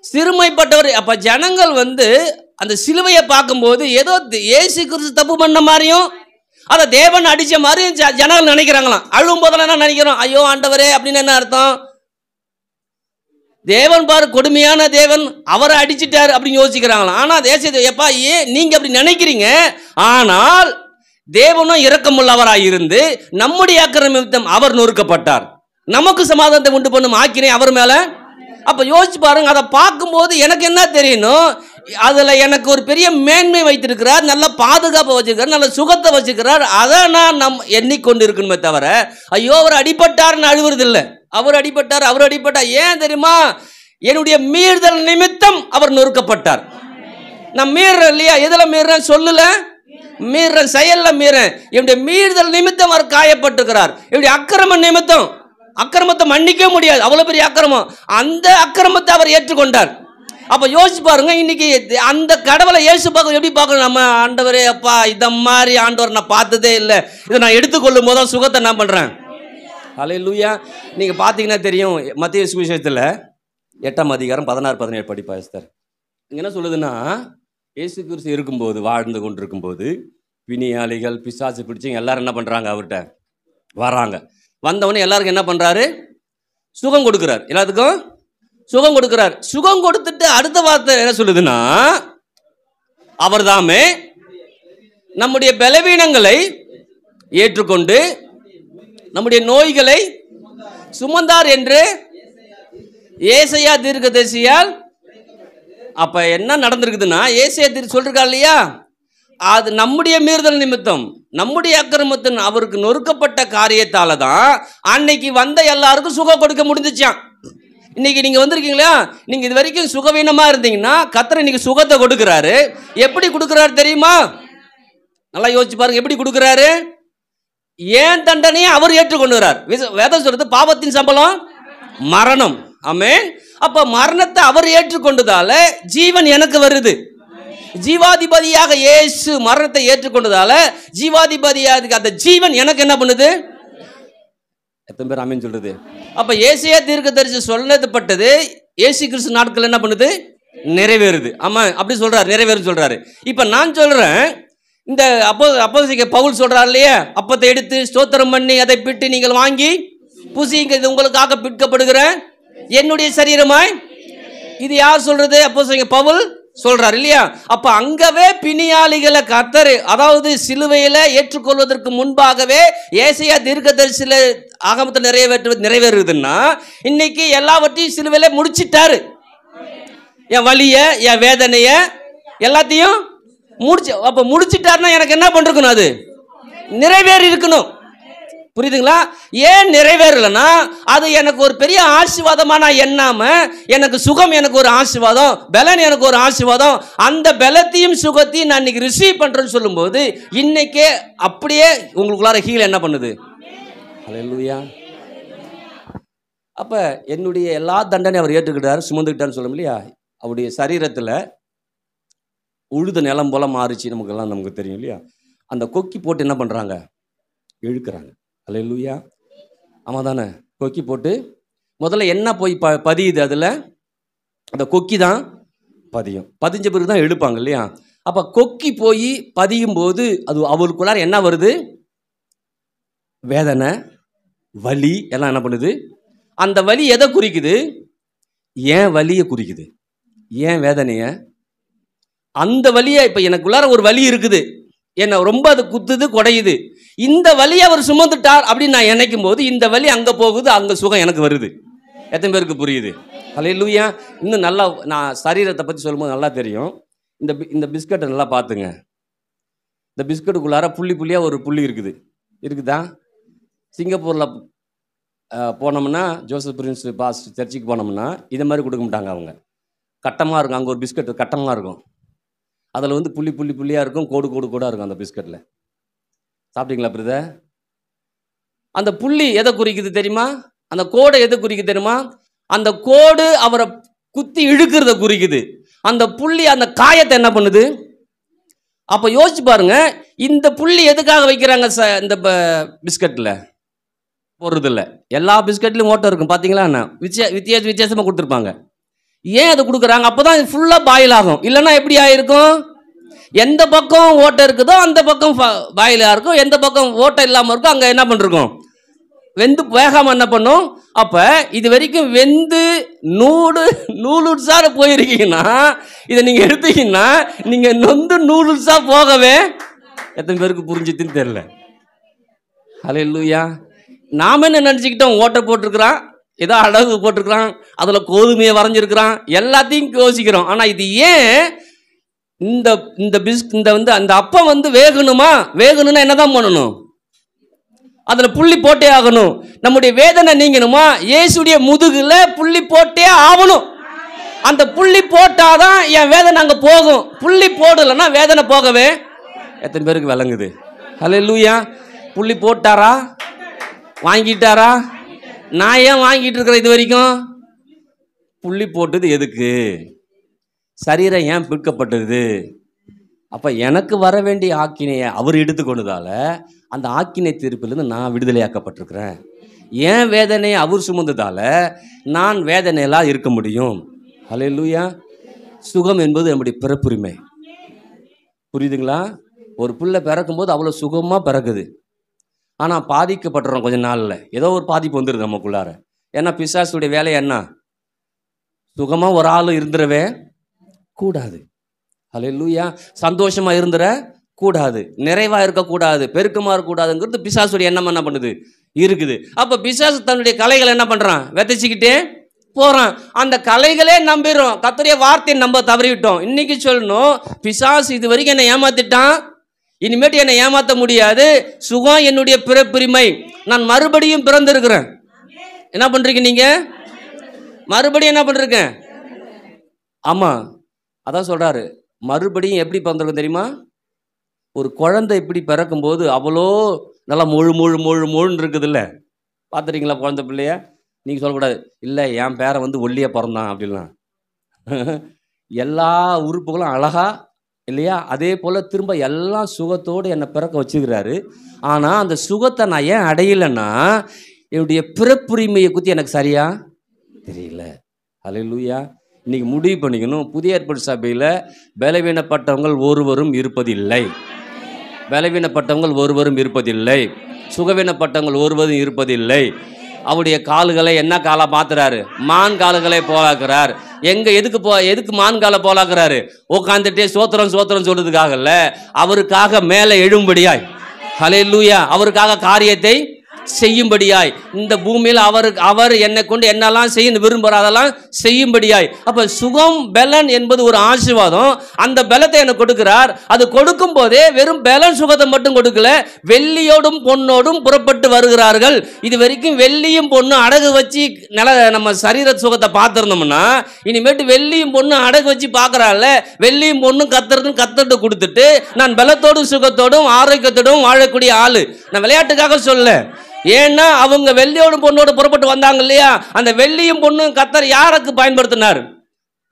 சிறுமைப்பட்டவர். அப்ப ஜனங்கள் அந்த சிலுவையை பார்க்கும்போது ஏதோ இயேசு கிறிஸ்து தப்பு பண்ண மாதிரியும், அதை தேவன் அடிச்ச மாதிரியும் ஜனங்கள் நினைக்கிறாங்களாம். அழும் போதெல்லாம் என்ன நினைக்கிறோம்? ஐயோ ஆண்டவரே அப்படின்னு என்ன அர்த்தம்? தேவன் பாரு கொடுமையான தேவன், அவரை அடிச்சிட்டாரு அப்படின்னு யோசிக்கிறாங்களாம். ஆனா எப்பா ஏன் நீங்க அப்படி நினைக்கிறீங்க? ஆனால் தேவனும் இரக்கமுள்ளவராய் இருந்து நம்முடைய அக்கிரமம் அவர் நொறுக்கப்பட்டார், நமக்கு சமாதானத்தை உண்டு பண்ணும் ஆக்கினை அவர் மேல. அப்ப யோசிச்சு பாருங்க. அதை பார்க்கும்போது எனக்கு என்ன தெரியணும்? அதுல எனக்கு ஒரு பெரிய மேன்மை வைத்திருக்கிறார், நல்ல பாதுகாப்பை வச்சிருக்கிறார், நல்ல சுகத்தை வச்சிருக்கிறார். அதை நான் எண்ணிக்கொண்டு இருக்கணுமே தவிர, ஐயோ அவர் அடிபட்டார்னு அழுவுறது இல்லை. அவர் அடிபட்டார், அவர் அடிபட்டார். ஏன் தெரியுமா? என்னுடைய மீறுதல் நிமித்தம் அவர் நொறுக்கப்பட்டார். நான் மீறுறேன் இல்லையா? எதுல மீறுறேன்? சொல்லல மீறுறேன், செயல்ல மீறேன். என்னுடைய மீறுதல் நிமித்தம் அவர் காயப்பட்டிருக்கிறார். என்னுடைய அக்கிரம நிமித்தம், அக்கிரமத்தை மன்னிக்க முடியாது, அவ்வளவு பெரிய அக்கிரமம், அந்த அக்கிரமத்தை அவர் ஏற்றுக்கொண்டார். அப்ப யோசிச்சு பாருங்க. இன்னைக்கு அந்த கடவுளை இயேசு பார்க்க எப்படி பார்க்கணும்? நம்ம ஆண்டவரே அப்பா இத மாதிரி ஆண்டவர் நான் பார்த்ததே இல்லை, இதை நான் எடுத்துக்கொள்ளும் போது சுகத்தை நான் பண்றேன். ஹல்லேலூயா. நீங்க பாத்தீங்கன்னா தெரியும், மத்தேயு சுவிசேஷத்துல 8ஆம் அதிகாரம் 16-17 படிப்பா சார். இங்க என்ன சொல்லுதுன்னா, இயேசு கிறிஸ்து இருக்கும்போது, வாழ்ந்து கொண்டிருக்கும்போது பிணியாளிகள், பிசாசு பிடிச்சவங்க எல்லாரும் என்ன பண்றாங்க? அவர்கிட்ட வராங்க. வந்தவொடனே எல்லாருக்கும் என்ன பண்றாரு? சுகம் கொடுக்கிறார். எல்லாத்துக்கும் சுகம் கொடுக்கிறார். சுகம் கொடுத்துட்டு அடுத்த வார்த்தை என்ன சொல்லுதுன்னா, அவர் தாமே நம்முடைய பலவீனங்களை ஏற்றுக்கொண்டு நம்முடைய நோய்களை சுமந்தார் என்று ஏசாயா தீர்க்கதரிசியால். அப்ப என்ன நடந்திருக்குதுன்னா, ஏசாயா சொல்றா இல்லையா, அது நம்முடைய மீறுதல் நிமித்தம், நம்முடைய அக்கிரமத்தின் அவருக்கு நொறுக்கப்பட்ட காரியத்தால தான் அன்னைக்கு வந்த எல்லாருக்கும் சுகம் கொடுக்க முடிஞ்சிச்சான். இன்னைக்கு நீங்க வந்திருக்கீங்களா? நீங்க இது வரைக்கும் சுகவீனமா இருந்தீங்கன்னா கர்த்தர் இன்னைக்கு சுகத்தை கொடுக்கிறாரு. எப்படி கொடுக்கிறாரு தெரியுமா? நல்லா யோசிச்சு பாருங்க. எப்படி கொடுக்கிறாரு? ஏன் தண்டனையை அவர் ஏற்றுக்கொண்டுறார். வேதம் சொல்றது பாவத்தின் சம்பளம் மரணம். ஆமென். அப்ப மரணத்தை அவர் ஏற்றுக்கொண்டதால ஜீவன் எனக்கு வருது. ஜீவாதிபதியாக இயேசு மரணத்தை ஏற்றுக்கொண்டதால ஜீவாதிபதியாக அந்த ஜீவன் எனக்கு என்ன பண்ணுது? எத்தனை பேர் ஆமென் சொல்றது? அப்ப ஏசாயா தீர்க்கதரிசி சொல்லப்பட்டது இயேசு கிறிஸ்து நாட்கள் என்ன பண்ணுது? நிறைவேறுது. ஆமா, அப்படி சொல்றாரு, நிறைவேறு சொல்றாரு. இப்ப நான் சொல்றேன், இந்த அப்போஸ்தலனாகிய பவுல் சொல்றாரு இல்லையா, அப்பத்தை எடுத்து ஸ்தோத்திரம் பண்ணி அதை பிட்டு நீங்கள் வாங்கி புசியுங்கள், இது உங்களுக்காக பிற்கப்படுகிற என்னுடைய சரீரமாய். இது யார் சொல்றது? அப்போஸ்தலன் பவுல் சொல்றார் இல்லையா? அப்ப அங்கவே பிணியாளிகளை கர்த்தர், அதாவது சிலுவையில ஏற்றுக்கொள்வதற்கு முன்பாகவே ஏசாயா தீர்க்கதரிசியில ஆகமத்தில் நிறைவேறுதுன்னா, இன்னைக்கு எல்லாவற்றையும் சிலுவையில முடிச்சிட்டாரு. என் வலிய, என் வேதனைய எல்லாத்தையும் முடிச்சு. அப்ப முடிச்சிட்டாருன்னா எனக்கு என்ன பண்றணும்? அது நிறைவேறி இருக்கணும். புரியுதுங்களா? ஏன் நிறைவேறலன்னா, அது எனக்கு ஒரு பெரிய ஆசீர்வாதமா நான் எண்ணாம, எனக்கு சுகம் எனக்கு ஒரு ஆசீர்வாதம், பலன் எனக்கு ஒரு ஆசீர்வாதம், அந்த பலத்தையும் சுகத்தையும் நான் இன்னைக்கு ரிசீவ் பண்றேன்னு சொல்லும்போது, இன்னைக்கே அப்படியே உங்களுக்குள்ளார ஹீல் என்ன பண்ணுது? ஹல்லேலூயா. அப்ப என்னுடைய எல்லா தண்டனை அவர் ஏற்றுக்கிட்டார், சுமந்துக்கிட்டான்னு சொல்லும் இல்லையா? அவருடைய சரீரத்துல உழுத நிலம் போல மாறிச்சு. நமக்கு தெரியும் இல்லையா? அந்த கொக்கி போட்டு என்ன பண்றாங்க? இழுக்கிறாங்க. ஹல்லேலூயா. ஆமா தானே? கொக்கி போட்டு முதல்ல என்ன போய் பதியுது? அதில் அந்த கொக்கி தான் பதியும். பதிஞ்ச பிறகு தான் எடுப்பாங்க இல்லையா? அப்போ கொக்கி போய் பதியும் போது அது அவருக்குள்ளார என்ன வருது? வேதனை, வலி எல்லாம் என்ன பண்ணுது? அந்த வலி எதை குறிக்குது? ஏன் வலியை குறிக்குது, ஏன் வேதனைய. அந்த வலியை இப்போ எனக்குள்ளார ஒரு வலி இருக்குது, என்னை ரொம்ப அது குத்துது, குடையுது. இந்த வலியை அவர் சுமந்துட்டார் அப்படின்னு நான் நினைக்கும் போது இந்த வலி அங்கே போகுது, அங்கே சுகம் எனக்கு வருது. எத்தனை பேருக்கு புரியுது? ஹல்லேலூயா. இன்னும் நல்லா நான் சரீரத்தை பற்றி சொல்லும்போது நல்லா தெரியும். இந்த பிஸ்கட்டை நல்லா பார்த்துங்க. இந்த பிஸ்கட்டுக்குள்ளார புள்ளி புள்ளியாக ஒரு புள்ளி இருக்குதா? சிங்கப்பூரில் போனோம்னா, ஜோசப் பிரின்ஸ் பாஸ் சர்ச்சுக்கு போனோம்னா இதை மாதிரி கொடுக்க மாட்டாங்க. அவங்க கட்டமாக இருக்கும். அங்கே ஒரு பிஸ்கட் கட்டமாக இருக்கும், அதில் வந்து புள்ளி புள்ளி புள்ளியாக இருக்கும், கோடு கோடு கூட இருக்கும் அந்த பிஸ்கட்டில். சாப்பிட்டீங்களா பிரதர்? அந்த புள்ளி எதை குறிக்குது தெரியுமா? அந்த கோடை எதை குறிக்குது தெரியுமா? அந்த கோடு அவரை குத்தி இழுக்கிறத குறிக்குது. அந்த புள்ளி அந்த காயத்தை என்ன பண்ணுது? அப்போ யோசிச்சு பாருங்க, இந்த புள்ளி எதுக்காக வைக்கிறாங்க? இந்த பிஸ்கட்டில் போடுறதில்ல. எல்லா பிஸ்கட்லையும் ஓட்டை இருக்கும் பார்த்தீங்களா? என்ன வித்தியாசமாக கொடுத்துருப்பாங்க. ஏன் அதை கொடுக்குறாங்க? அப்போ தான் ஃபுல்லாக பாயில் ஆகும். இல்லைன்னா எப்படி ஆகிருக்கும்? எந்த பக்கம் ஓட்டை இருக்குதோ அந்த பக்கம் பாயிலாக இருக்கும், எந்த பக்கம் ஓட்டை இல்லாமல் இருக்கும் அங்கே என்ன பண்ணிருக்கும்? வெந்து வேகாமல் என்ன பண்ணும்? அப்போ இது வரைக்கும் வெந்து நூடுல்ஸாக போயிருக்கீங்கன்னா, இதை நீங்கள் எடுத்தீங்கன்னா நீங்கள் நொந்து நூடுல்ஸாக போகவே எத்தனை பேருக்கு புரிஞ்சுதுன்னு தெரியல. ஹல்லேலூயா. நாம் என்ன நினச்சிக்கிட்டோம்? ஓட்டை போட்டிருக்கிறான், ஏதோ அழகு போட்டிருக்கிறான், அதில் கோதுமையை வரைஞ்சிருக்கிறான், எல்லாத்தையும் யோசிக்கிறோம். ஆனால் இது ஏன் அந்த அப்பம் வந்து வேகணுமா? வேகணும்னா என்னதான் பண்ணணும்? அதுல புள்ளி போட்டே ஆகணும். நம்முடைய வேதனை நீங்கணுமா? இயேசுடைய முதுகுல புள்ளி போட்டே ஆகணும். அந்த புள்ளி போட்டாதான் என் வேதனை அங்க போகும். புள்ளி போடலன்னா வேதனை போகவே எத்தனை பேருக்கு விளங்குது? ஹல்லேலூயா. புள்ளி போட்டாரா? வாங்கிட்டாரா? நான் ஏன் வாங்கிட்டு இருக்கிறேன் இது வரைக்கும்? புள்ளி போட்டது எதுக்கு? சரீரம் ஏன் பிற்கப்பட்டது? அப்போ எனக்கு வர வேண்டிய ஆக்கினையை அவர் எடுத்துக்கொண்டதால அந்த ஆக்கினை தீர்ப்பிலிருந்து நான் விடுதலையாக்கப்பட்டிருக்கிறேன். ஏன் வேதனையை அவர் சுமந்ததால நான் வேதனையெல்லாம் இருக்க முடியும். ஹல்லேலூயா. சுகம் என்பது நம்முடைய பிறப்புரிமை. புரியுதுங்களா? ஒரு பிள்ளை பிறக்கும்போது அவ்வளோ சுகமாக பிறக்குது. ஆனால் பாதிக்கப்படுறோம் கொஞ்ச நாளில், ஏதோ ஒரு பாதிப்பு வந்துடுது நமக்குள்ளார. ஏன்னா பிசாசுடைய வேலை என்ன? சுகமாக ஒரு ஆள் இருந்துடவே கூடாது. ஹல்லேலூயா. சந்தோஷமாக இருந்துட கூடாது, நிறைவாக இருக்கக்கூடாது, பெருக்கமாக இருக்கக்கூடாதுங்கிறது பிசாசுடைய எண்ணம் என்ன பண்ணுது? இருக்குது. அப்போ பிசாசு தன்னுடைய கலைகளை என்ன பண்ணுறான்? விதைச்சிக்கிட்டே போகிறான். அந்த கலைகளே நம்பிடும். கர்த்தருடைய வார்த்தையை நம்ப தவறிவிட்டோம். இன்னைக்கு சொல்லணும், பிசாசு இது வரைக்கும் என்னை ஏமாத்திட்டான், இனிமேட்டு என்னை ஏமாற்ற முடியாது. சுகம் என்னுடைய பிறப்புரிமை. நான் மறுபடியும் பிறந்திருக்கிறேன். என்ன பண்ணுறீங்க நீங்கள்? மறுபடியும் என்ன பண்ணுறீங்க? ஆமாம், அதான் சொல்கிறாரு. மறுபடியும் எப்படி பிறந்திருக்கும் தெரியுமா? ஒரு குழந்தை இப்படி பிறக்கும்போது அவ்வளோ நல்லா மொழுன்னு இருக்குது இல்லை? பார்த்துறீங்களா குழந்தை பிள்ளைய? நீங்கள் சொல்லக்கூடாது, இல்லை என் பேரை வந்து ஒல்லியாக பிறந்தான் அப்படிலாம். எல்லா உறுப்புகளும் அழகா இல்லையா? அதே போல் திரும்ப எல்லா சுகத்தோடு என்னை பிறக்க வச்சுக்கிறாரு. ஆனால் அந்த சுகத்தை நான் ஏன் அடையலைன்னா என்னுடைய பிறப்புரிமையை பற்றி எனக்கு சரியா தெரியல. ஹல்லேலூயா. இன்னைக்கு முடிவு பண்ணிக்கணும், புதிய ஏற்பாடு சபையில் பலவீனப்பட்டவங்கள் ஒருவரும் இருப்பதில்லை. பலவீனப்பட்டவங்கள் ஒருவரும் இருப்பதில்லை. சுகவீனப்பட்டவங்கள் ஒருவரும் இருப்பதில்லை. அவருடைய கால்களை என்ன காலா மாத்துறாரு? மான் கால்களை போலாக்குறார். எதுக்கு மான் காலை போலாக்குறாரு? உட்காந்துட்டே சோத்திரம் சோத்திரம் சொல்றதுக்காக இல்ல, அவருக்காக மேலே எழும்படியாய், ஹல்லேலூயா, அவருக்காக காரியத்தை செய்யும்படியாய், இந்த பூமியில் அவர் என்னை கொண்டு என்னெல்லாம் செய்ய விரும்புகிறார் அதெல்லாம் செய்யும்படியாய். அப்ப சுகம் பலன் என்பது ஒரு ஆசீர்வாதம். அந்த பலத்தை எனக்கு கொடுக்கிறார். அது கொடுக்கும் போதே வெறும் பலன் சுகத்தை மட்டும் கொடுக்கல, வெள்ளியோடும் பொன்னோடும் புறப்பட்டு வருகிறார்கள். இது வரைக்கும் வெள்ளியும் பொண்ணு அடகு வச்சு நம்ம சரீர சுகத்தை பார்த்துருந்தோம்னா, இனிமேட்டு வெள்ளியும் பொண்ணு அடகு வச்சு பார்க்கறாள். வெள்ளியும் பொண்ணும் கத்துட்டு கொடுத்துட்டு நான் பலத்தோடும் சுகத்தோடும் ஆரோக்கியத்தோடும் வாழக்கூடிய ஆளு. நான் விளையாட்டுக்காக சொல்ல, ஏன்னா அவங்க வெள்ளியோடும் பொண்ணோடு புறப்பட்டு வந்தாங்க இல்லையா, அந்த வெள்ளியும் பொண்ணும் கர்த்தர் யாருக்கு பயன்படுத்தினார்?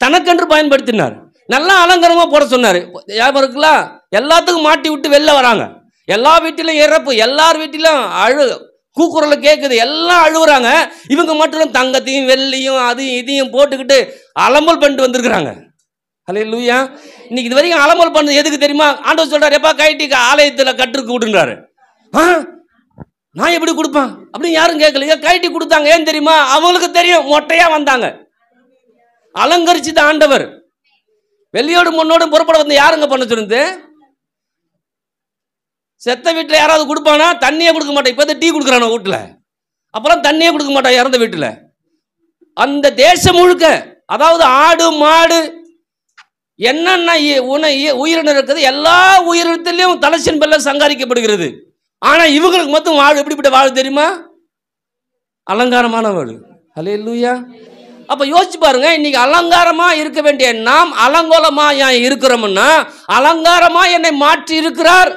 தனக்கென்று பயன்படுத்தினார். நல்லா அலங்காரமா போட சொன்னார். ஞாபகம் இருக்குங்களா? எல்லாத்துக்கும் மாட்டி விட்டு வெளில வராங்க. எல்லா வீட்டிலும் இறப்பு, எல்லார் வீட்டிலும் கூக்குரல கேட்குது, எல்லாம் அழுகுறாங்க. இவங்க மட்டும் தங்கத்தையும் வெள்ளியும் அதையும் இதையும் போட்டுக்கிட்டு அலம்பல் பண்ணிட்டு வந்திருக்கிறாங்க. ஹல்லேலூயா. இன்னைக்கு இது வரைக்கும் அலம்பல் பண்ணது எதுக்கு தெரியுமா? ஆண்டவர் சொல்றாரு, எப்பா கைட்டி ஆலயத்தில் கட்டுருக்கு விடுன்றாரு. நான் எப்படி கொடுப்பேன் அப்படின்னு யாரும் கேட்கல. கைட்டி கொடுத்தாங்க. ஏன் தெரியுமா? அவங்களுக்கு தெரியும், மொட்டையா வந்தாங்க, அலங்கரிச்சுது ஆண்டவர். வெள்ளியோடு முன்னோடு புறப்பட வந்து யாருங்க பண்ண சொல்லுது? செத்த வீட்டில் யாராவது கொடுப்பானா? தண்ணியே கொடுக்க மாட்டேன். இப்போ டீ கொடுக்குறான வீட்டில், அப்பெல்லாம் தண்ணியே கொடுக்க மாட்டான் இறந்த வீட்டில். அந்த தேசம் முழுக்க, அதாவது ஆடு மாடு என்னென்ன உயிரினம் இருக்குது, எல்லா உயிரினத்திலையும் தலைச்சின் பெல்ல சங்காரிக்கப்படுகிறது. ஆனா இவங்களுக்கு மட்டும் வாழ் எப்படிப்பட்ட வாழ் தெரியுமா? அலங்காரமான வாழ். ஹல்லேலூயா. அப்ப யோசிச்சு பாருங்க, இன்னைக்கு அலங்காரமா இருக்க வேண்டிய நாம் அலங்கோலமா ஏன் இருக்கிறோம்னா, அலங்காரமா என்னை மாற்றி இருக்கிறார்.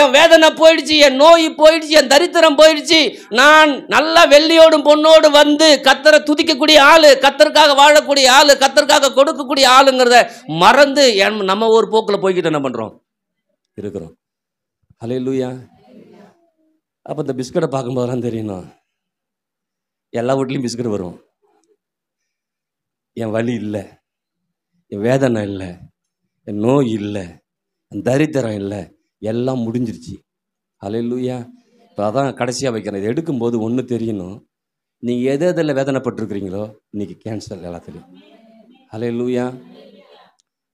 என் வேதனை போயிடுச்சு, என் நோய் போயிடுச்சு, என் தரித்திரம் போயிடுச்சு. நான் நல்லா வெள்ளியோடும் பொண்ணோடு வந்து கர்த்தரை துதிக்கக்கூடிய ஆளு, கர்த்தருக்காக வாழக்கூடிய ஆளு, கர்த்தருக்காக கொடுக்கக்கூடிய ஆளுங்கிறத மறந்து நம்ம ஒரு போக்குல போய்கிட்டு என்ன பண்றோம்? இருக்கிறோம். ஹல்லேலூயா. அப்போ இந்த பிஸ்கட்டை பார்க்கும்போதெல்லாம் தெரியணும், எல்லா வீட்லையும் பிஸ்கட் வரும். என் வலி இல்லை, என் வேதனை இல்லை, என் நோய் இல்லை, என் தரித்திரம் இல்லை, எல்லாம் முடிஞ்சிருச்சு. ஹல்லேலூயா. இப்போ அதான் கடைசியாக வைக்கிறேன். இதை எடுக்கும்போது ஒன்று தெரியணும், நீங்கள் எதில் வேதனைப்பட்டிருக்கிறீங்களோ இன்னைக்கு கேன்சல் எல்லாத்துலேயும். ஹல்லேலூயா.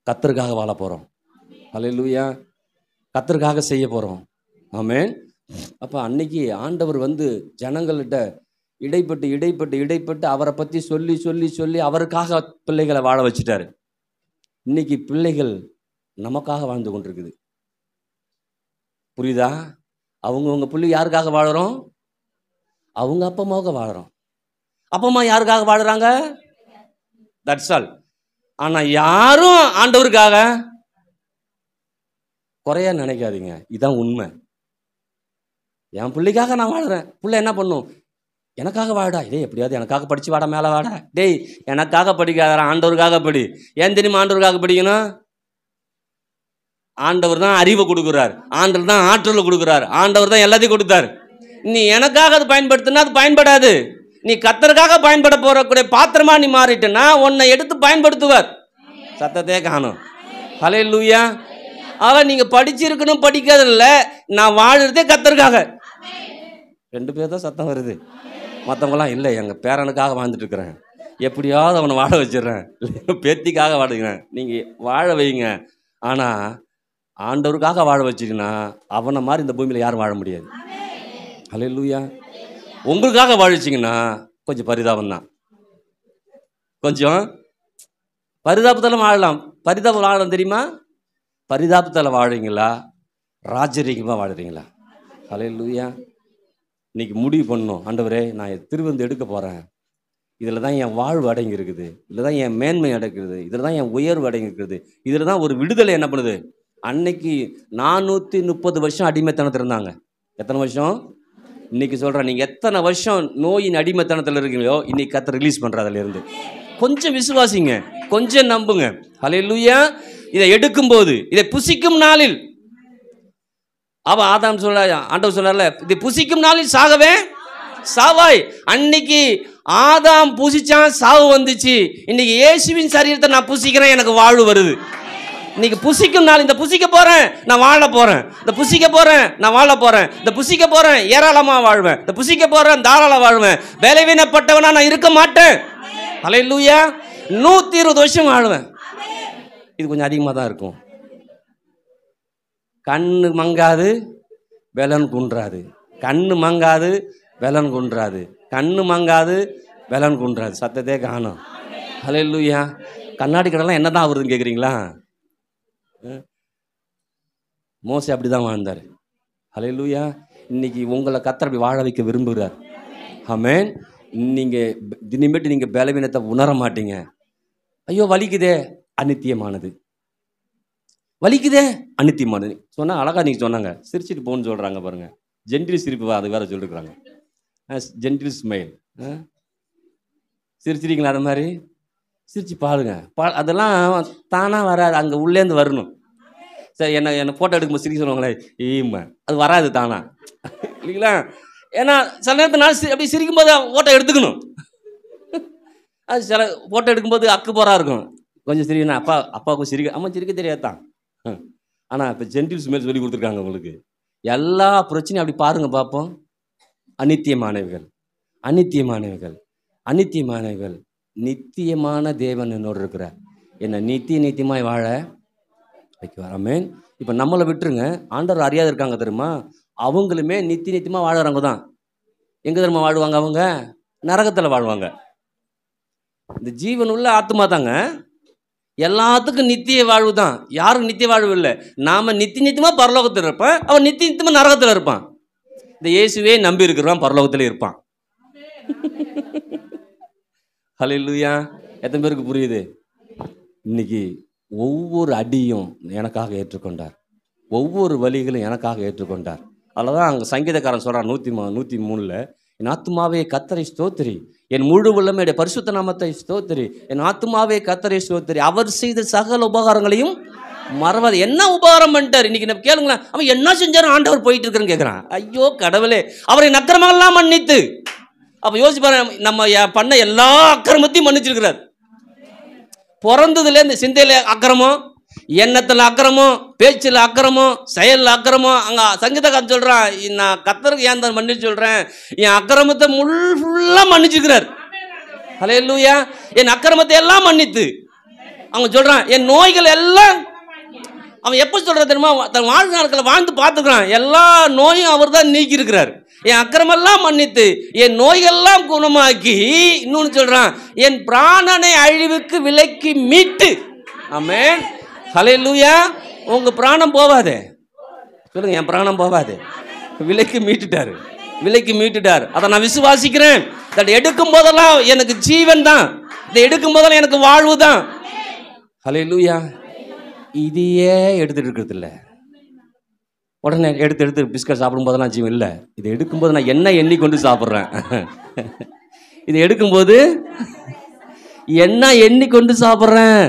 கர்த்தருக்காக வாழ போகிறோம். ஹல்லேலூயா. கர்த்தருக்காக செய்ய போகிறோம். ஆமென். அப்போ அன்னைக்கு ஆண்டவர் வந்து ஜனங்கள்கிட்ட இடைப்பட்டு அவரை பற்றி சொல்லி சொல்லி சொல்லி அவருக்காக பிள்ளைகளை வாழ வச்சுட்டாரு. இன்னைக்கு பிள்ளைகள் நமக்காக வாழ்ந்து கொண்டிருக்குது. புரியுதா? அவங்கவுங்க பிள்ளை யாருக்காக வாழறோம்? அவங்க அப்பா அம்மாவுக்கு வாழறோம். அப்பா அம்மா யாருக்காக வாழுறாங்க? That's all. ஆனால் யாரும் ஆண்டவருக்காக குறையா நினைக்காதீங்க. இதுதான் உண்மை. என் பிள்ளைக்காக நான் வாழுறேன். பிள்ளை என்ன பண்ணும்? எனக்காக வாடா, இதே எப்படியாவது எனக்காக படிச்சு வாடா, மேலே வாடா. டேய், எனக்காக படிக்காத, ஆண்டவருக்காக படி. ஏன் தெரியுமா ஆண்டவருக்காக படிக்கணும்? ஆண்டவர் தான் அறிவை கொடுக்குறார், ஆண்டவர் தான் ஆற்றலை கொடுக்குறார், ஆண்டவர் தான் எல்லாத்தையும் கொடுத்தார். நீ எனக்காக அது பயன்படுத்தினா அது பயன்படாது. நீ கர்த்தருக்காக பயன்பட போறக்கூடிய பாத்திரமா நீ மாறிட்டனா உன்னை எடுத்து பயன்படுத்துவார். சத்தத்தையே காணும். ஹல்லேலூயா. ஆனால் நீங்க படிச்சிருக்கணும் படிக்காது இல்லை, நான் வாழுறதே கர்த்தருக்காக. ரெண்டு பேர் தான் சத்தம் வருது. மற்றவங்களாம் இல்லை, எங்கள் பேரனுக்காக வாழ்ந்துட்டு இருக்கிறேன், எப்படியாவது அவனை வாழ வச்சிடுறேன், பேத்திக்காக வாழுகிறேன். நீங்கள் வாழ வைங்க. ஆனால் ஆண்டவருக்காக வாழ வச்சிங்கன்னா அவனை மாதிரி இந்த பூமியில் யாரும் வாழ முடியாது. ஹல்லேலூயா. உங்களுக்காக வாழிச்சிங்கன்னா கொஞ்சம் பரிதாபம் தான். கொஞ்சம் பரிதாபத்தில் வாழலாம். பரிதாபம் வாழலாம் தெரியுமா? பரிதாபத்தில் வாழுறீங்களா, ராஜரீகமாக வாழுறீங்களா? ஹல்லேலூயா. இன்னைக்கு முடிவு பண்ணணும், ஆண்டவரே நான் திருவந்து எடுக்க போகிறேன், இதில் தான் என் வாழ்வு அடங்கி இருக்குது, இதில் தான் என் மேன்மை அடங்குறது, இதில் தான் என் உயர்வு அடங்கி இருக்குது, இதில் தான் ஒரு விடுதலை என்ன பண்ணுது. அன்னைக்கு 430 வருஷம் அடிமைத்தனத்தில் இருந்தாங்க. எத்தனை வருஷம்? இன்னைக்கு சொல்கிறேன், நீங்கள் எத்தனை வருஷம் நோயின் அடிமைத்தனத்தில் இருக்கீங்களோ இன்னைக்கு கர்த்தர் ரிலீஸ் பண்ணுற அதிலிருந்து. கொஞ்சம் விசுவாசிங்க, கொஞ்சம் நம்புங்க. ஹல்லேலூயா. இதை எடுக்கும்போது, இதை புசிக்கும் நாளில், அவன் ஆதாம் சொல்ல, ஆண்டவர் சொன்னார்ல, இதை புசிக்கும் நாளில் சாகவே சாவாய். அன்னைக்கு ஆதாம் புசிச்சான், சாவு வந்துச்சு. இன்னைக்கு இயேசுவின் சரீரத்தை நான் புசிக்கிறேன், எனக்கு வாழ்வு வருது. இன்னைக்கு புசிக்கும் நாள். இந்த புசிக்க போறேன், நான் வாழ போறேன். இந்த புசிக்க போறேன், நான் வாழ போறேன். இந்த புசிக்க போறேன், ஏராளமா வாழ்வேன். இந்த புசிக்க போறேன், தாராள வாழ்வேன். பலவீனப்பட்டவனா நான் இருக்க மாட்டேன். ஹல்லேலூயா. 120 வருஷம் வாழ்வேன். இது கொஞ்சம் அதிகமாக தான் இருக்கும். கண்ணு மங்காது பலன் குன்றாது. கண்ணு மங்காது பலன் குன்றாது. கண்ணு மங்காது பலன் குன்றாது. சத்தத்தே காணும். ஹல்லேலூயா. கண்ணாடி கடலாம் என்னதான் வருதுன்னு கேட்குறீங்களா? மோசே அப்படிதான் வாழ்ந்தார். ஹல்லேலூயா. இன்னைக்கு உங்களை கர்த்தர் அப்படி வாழ வைக்க விரும்புகிறார். ஆமென். நீங்கள் இனிமேட்டு நீங்கள் பலவீனத்தை உணர மாட்டீங்க. ஐயோ வலிக்குதே, அநித்தியமானது. வலிக்குதே, அநித்தியமானது சொன்னால் அழகாக நீங்கள் சொன்னாங்க. சிரிச்சிட்டு போன்னு சொல்கிறாங்க பாருங்க. ஜென்டில் சிரிப்பு அது வேற சொல்லிருக்கிறாங்க. Gentle smile. சிரிச்சிருக்கீங்களா? அது மாதிரி சிரிச்சு பாருங்க. அதெல்லாம் தானாக வராது, அங்கே உள்ளேருந்து வரணும். சரி, என்னை ஃபோட்டோ எடுக்கும்போது சிரிக்க சொல்லுவாங்களே, ஈமா அது வராது தானா இல்லைங்களா? ஏன்னா சில நேரத்தில் நான் அப்படி சிரிக்கும்போது ஃபோட்டோ எடுத்துக்கணும். அது சில ஃபோட்டோ எடுக்கும்போது அக்கு போரா இருக்கும். கொஞ்சம் சிரிக்கணும். அப்பாவுக்கும் சிரிக்க, அம்மா சிரிக்க தெரியாதான். ஆனால் இப்போ ஜென்டில் ஸ்மெல் சொல்லி கொடுத்துருக்காங்க உங்களுக்கு. எல்லா பிரச்சனையும் அப்படி பாருங்க பார்ப்போம். அநித்தியமானவைகள், அநித்தியமானவைகள், அநித்தியமானவைகள். நித்தியமான தேவன் என்னோடு இருக்கிறார். என்னை நித்தியமாய் வாழ வைக்குவார். ஆமென். இப்போ நம்மளை விட்டுருங்க, ஆண்டவர் அறியாது இருக்காங்க தெரியுமா? அவங்களுமே நித்தியமாக வாழறவங்க தான். எங்கே தெரியுமா வாழ்வாங்க? அவங்க நரகத்தில் வாழ்வாங்க. இந்த ஜீவன் உள்ள ஆத்மா தாங்க. எல்லாத்துக்கும் நித்திய வாழ்வு தான். யாருக்கும் நித்திய வாழ்வு இல்லை. நாம நித்தியமாக பரலோகத்தில் இருப்பேன், அவன் நித்தியமாக நரகத்தில் இருப்பான். இந்த இயேசுவே நம்பி இருக்கிறவன் பரலோகத்தில் இருப்பான். ஹல்லேலூயா. எத்தனை பேருக்கு புரியுது? இன்னைக்கு ஒவ்வொரு அடியும் எனக்காக ஏற்றுக்கொண்டார். ஒவ்வொரு வழிகளும் எனக்காக ஏற்றுக்கொண்டார். அதில் தான் அங்கே சங்கீதக்காரன் சொல்கிறான் 103 என் ஆத்துமாவே கர்த்தரை ஸ்தோத்திரி, என் முழு உள்ளமே பரிசுத்த நாமத்தை ஸ்தோத்திரி, என் ஆத்துமாவே கர்த்தரை ஸ்தோத்திரி, அவர் செய்த சகல உபகாரங்களையும் மறவாது. என்ன உபகாரம் பண்ணிட்டார்? இன்னைக்கு நம்ம கேளுங்களேன், அவன் என்ன செஞ்சாரும் ஆண்டவர் போயிட்டு இருக்கிறேன்னு கேட்குறான். ஐயோ கடவுளே, அவரை அக்கிரமங்கள்லாம் மன்னித்து. அப்போ யோசிச்சு பாரு, நம்ம பண்ண எல்லா அக்கிரமத்தையும் மன்னிச்சிருக்கிறார். பிறந்ததுல இந்த சிந்தையில அக்கிரமம், எண்ணத்தில் அக்கிரமம், பேச்சில் அக்கிரமம், செயலில் அக்கிரமம். அங்கே சங்கீதக்காரன் சொல்கிறான், நான் கர்த்தருக்கு ஏன் தான் மன்னிச்சு சொல்கிறேன், என் அக்கிரமத்தை ஃபுல்லாக மன்னிச்சுக்கிறார். ஹல்லேலூயா. என் அக்கிரமத்தை எல்லாம் மன்னித்து. அவங்க சொல்கிறான் என் நோய்கள் எல்லாம். அவன் எப்போ சொல்கிற தெரியுமா? தன் வாழ்க்கை நாட்களை வாழ்ந்து பார்த்துக்கிறான். எல்லா நோயும் அவர் தான் நீக்கி இருக்கிறார். என் அக்கிரமெல்லாம் மன்னித்து, என் நோய்கள்லாம் குணமாக்கி, இன்னொன்று சொல்கிறான், என் பிராணனை அழிவுக்கு விலைக்கு மீட்டு. ஆமென். ஹல்லேலூயா. உங்கள் பிராணம் போவாதே சொல்லுங்க. என் பிராணம் போவாது. விலைக்கு மீட்டுட்டார், விலைக்கு மீட்டுட்டார். அதை நான் விசுவாசிக்கிறேன். அதை எடுக்கும் போதெல்லாம் எனக்கு ஜீவன் தான். இதை எடுக்கும் போதெல்லாம் எனக்கு வாழ்வு தான். ஹல்லேலூயா. இதையே எடுத்துட்டு இருக்கிறது இல்லை. உடனே எடுத்து பிஸ்கட் சாப்பிடும் போதெல்லாம் ஜீவன் இல்லை. இதை எடுக்கும்போது நான் என்ன எண்ணிக்கொண்டு சாப்பிட்றேன். இதை எடுக்கும்போது என்ன எண்ணிக்கொண்டு சாப்பிட்றேன்.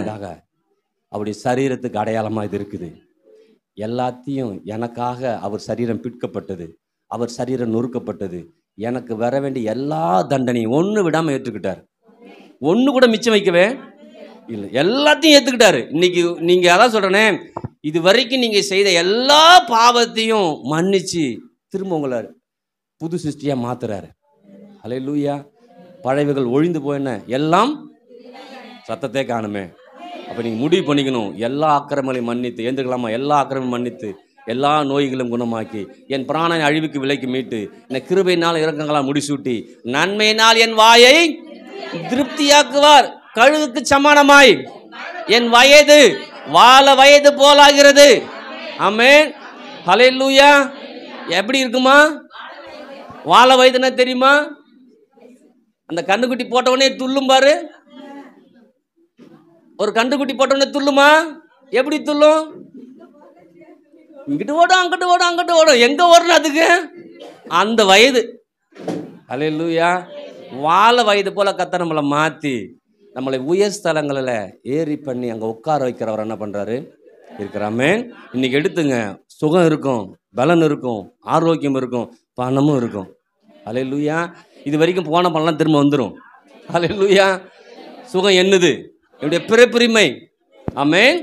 அப்படி சரீரத்துக்கு அடையாளமாக இது இருக்குது. எல்லாத்தையும் எனக்காக அவர் சரீரம் பிற்கப்பட்டது, அவர் சரீரம் நொறுக்கப்பட்டது. எனக்கு வர வேண்டிய எல்லா தண்டனையும் ஒன்று விடாமல் ஏற்றுக்கிட்டார். ஒன்று கூட மிச்சம் வைக்கவே இல்லை, எல்லாத்தையும் ஏற்றுக்கிட்டாரு. இன்னைக்கு நீங்கள் அதான் சொல்கிறேனே, இது வரைக்கும் நீங்கள் செய்த எல்லா பாவத்தையும் மன்னிச்சு திரும்ப உங்களை புது சிருஷ்டியாக மாத்துறாரு. ஹல்லேலூயா. பழையவைகள் ஒழிந்து போயின, எல்லாம் சத்தத்தை காணுமே. அப்போ நீங்கள் முடிவு பண்ணிக்கணும், எல்லா அக்கிரமங்களையும் மன்னித்து ஏந்துக்கலாமா? எல்லா அக்கிரமும் மன்னித்து, எல்லா நோய்களும் குணமாக்கி, என் பிராணனை அழிவுக்கு விலைக்கு மீட்டு, என் கிருபையினால் இரக்கங்களால் முடிசூட்டி, நன்மையினால் என் வாயை திருப்தியாக்குவார். கழுகுக்கு சமானமாய் என் வயது வாழ வயது போலாகிறது. ஆமென். ஹல்லேலூயா. எப்படி இருக்குமா? வாழ வயதுன்னா தெரியுமா? அந்த கண்ணுக்குட்டி போட்டவனே துள்ளும் பாரு. ஒரு கண்டுக்குட்டி போட்டவனே துள்ளுமா? எப்படி துள்ளும்? இங்கிட்டு ஓடும், அங்கிட்டு ஓடும், அங்கிட்டு ஓடும். எங்க ஓடணும் அதுக்கு? அந்த வயது. ஹல்லேலூயா. வாழ வயது போல கர்த்தர் நம்மளை மாற்றி நம்மளை உயர் ஸ்தலங்களில் ஏறி பண்ணி அங்கே உட்கார வைக்கிறவர் என்ன பண்ணுறாரு இருக்கிறாமே. இன்னைக்கு எடுத்துங்க, சுகம் இருக்கும், பலன் இருக்கும், ஆரோக்கியம் இருக்கும், பணமும் இருக்கும். ஹல்லேலூயா. இது வரைக்கும் போன பணம்லாம் திரும்ப வந்துடும். ஹல்லேலூயா. சுகம் என்னது? என்னுடைய பிறப்புரிமை. ஆமென்.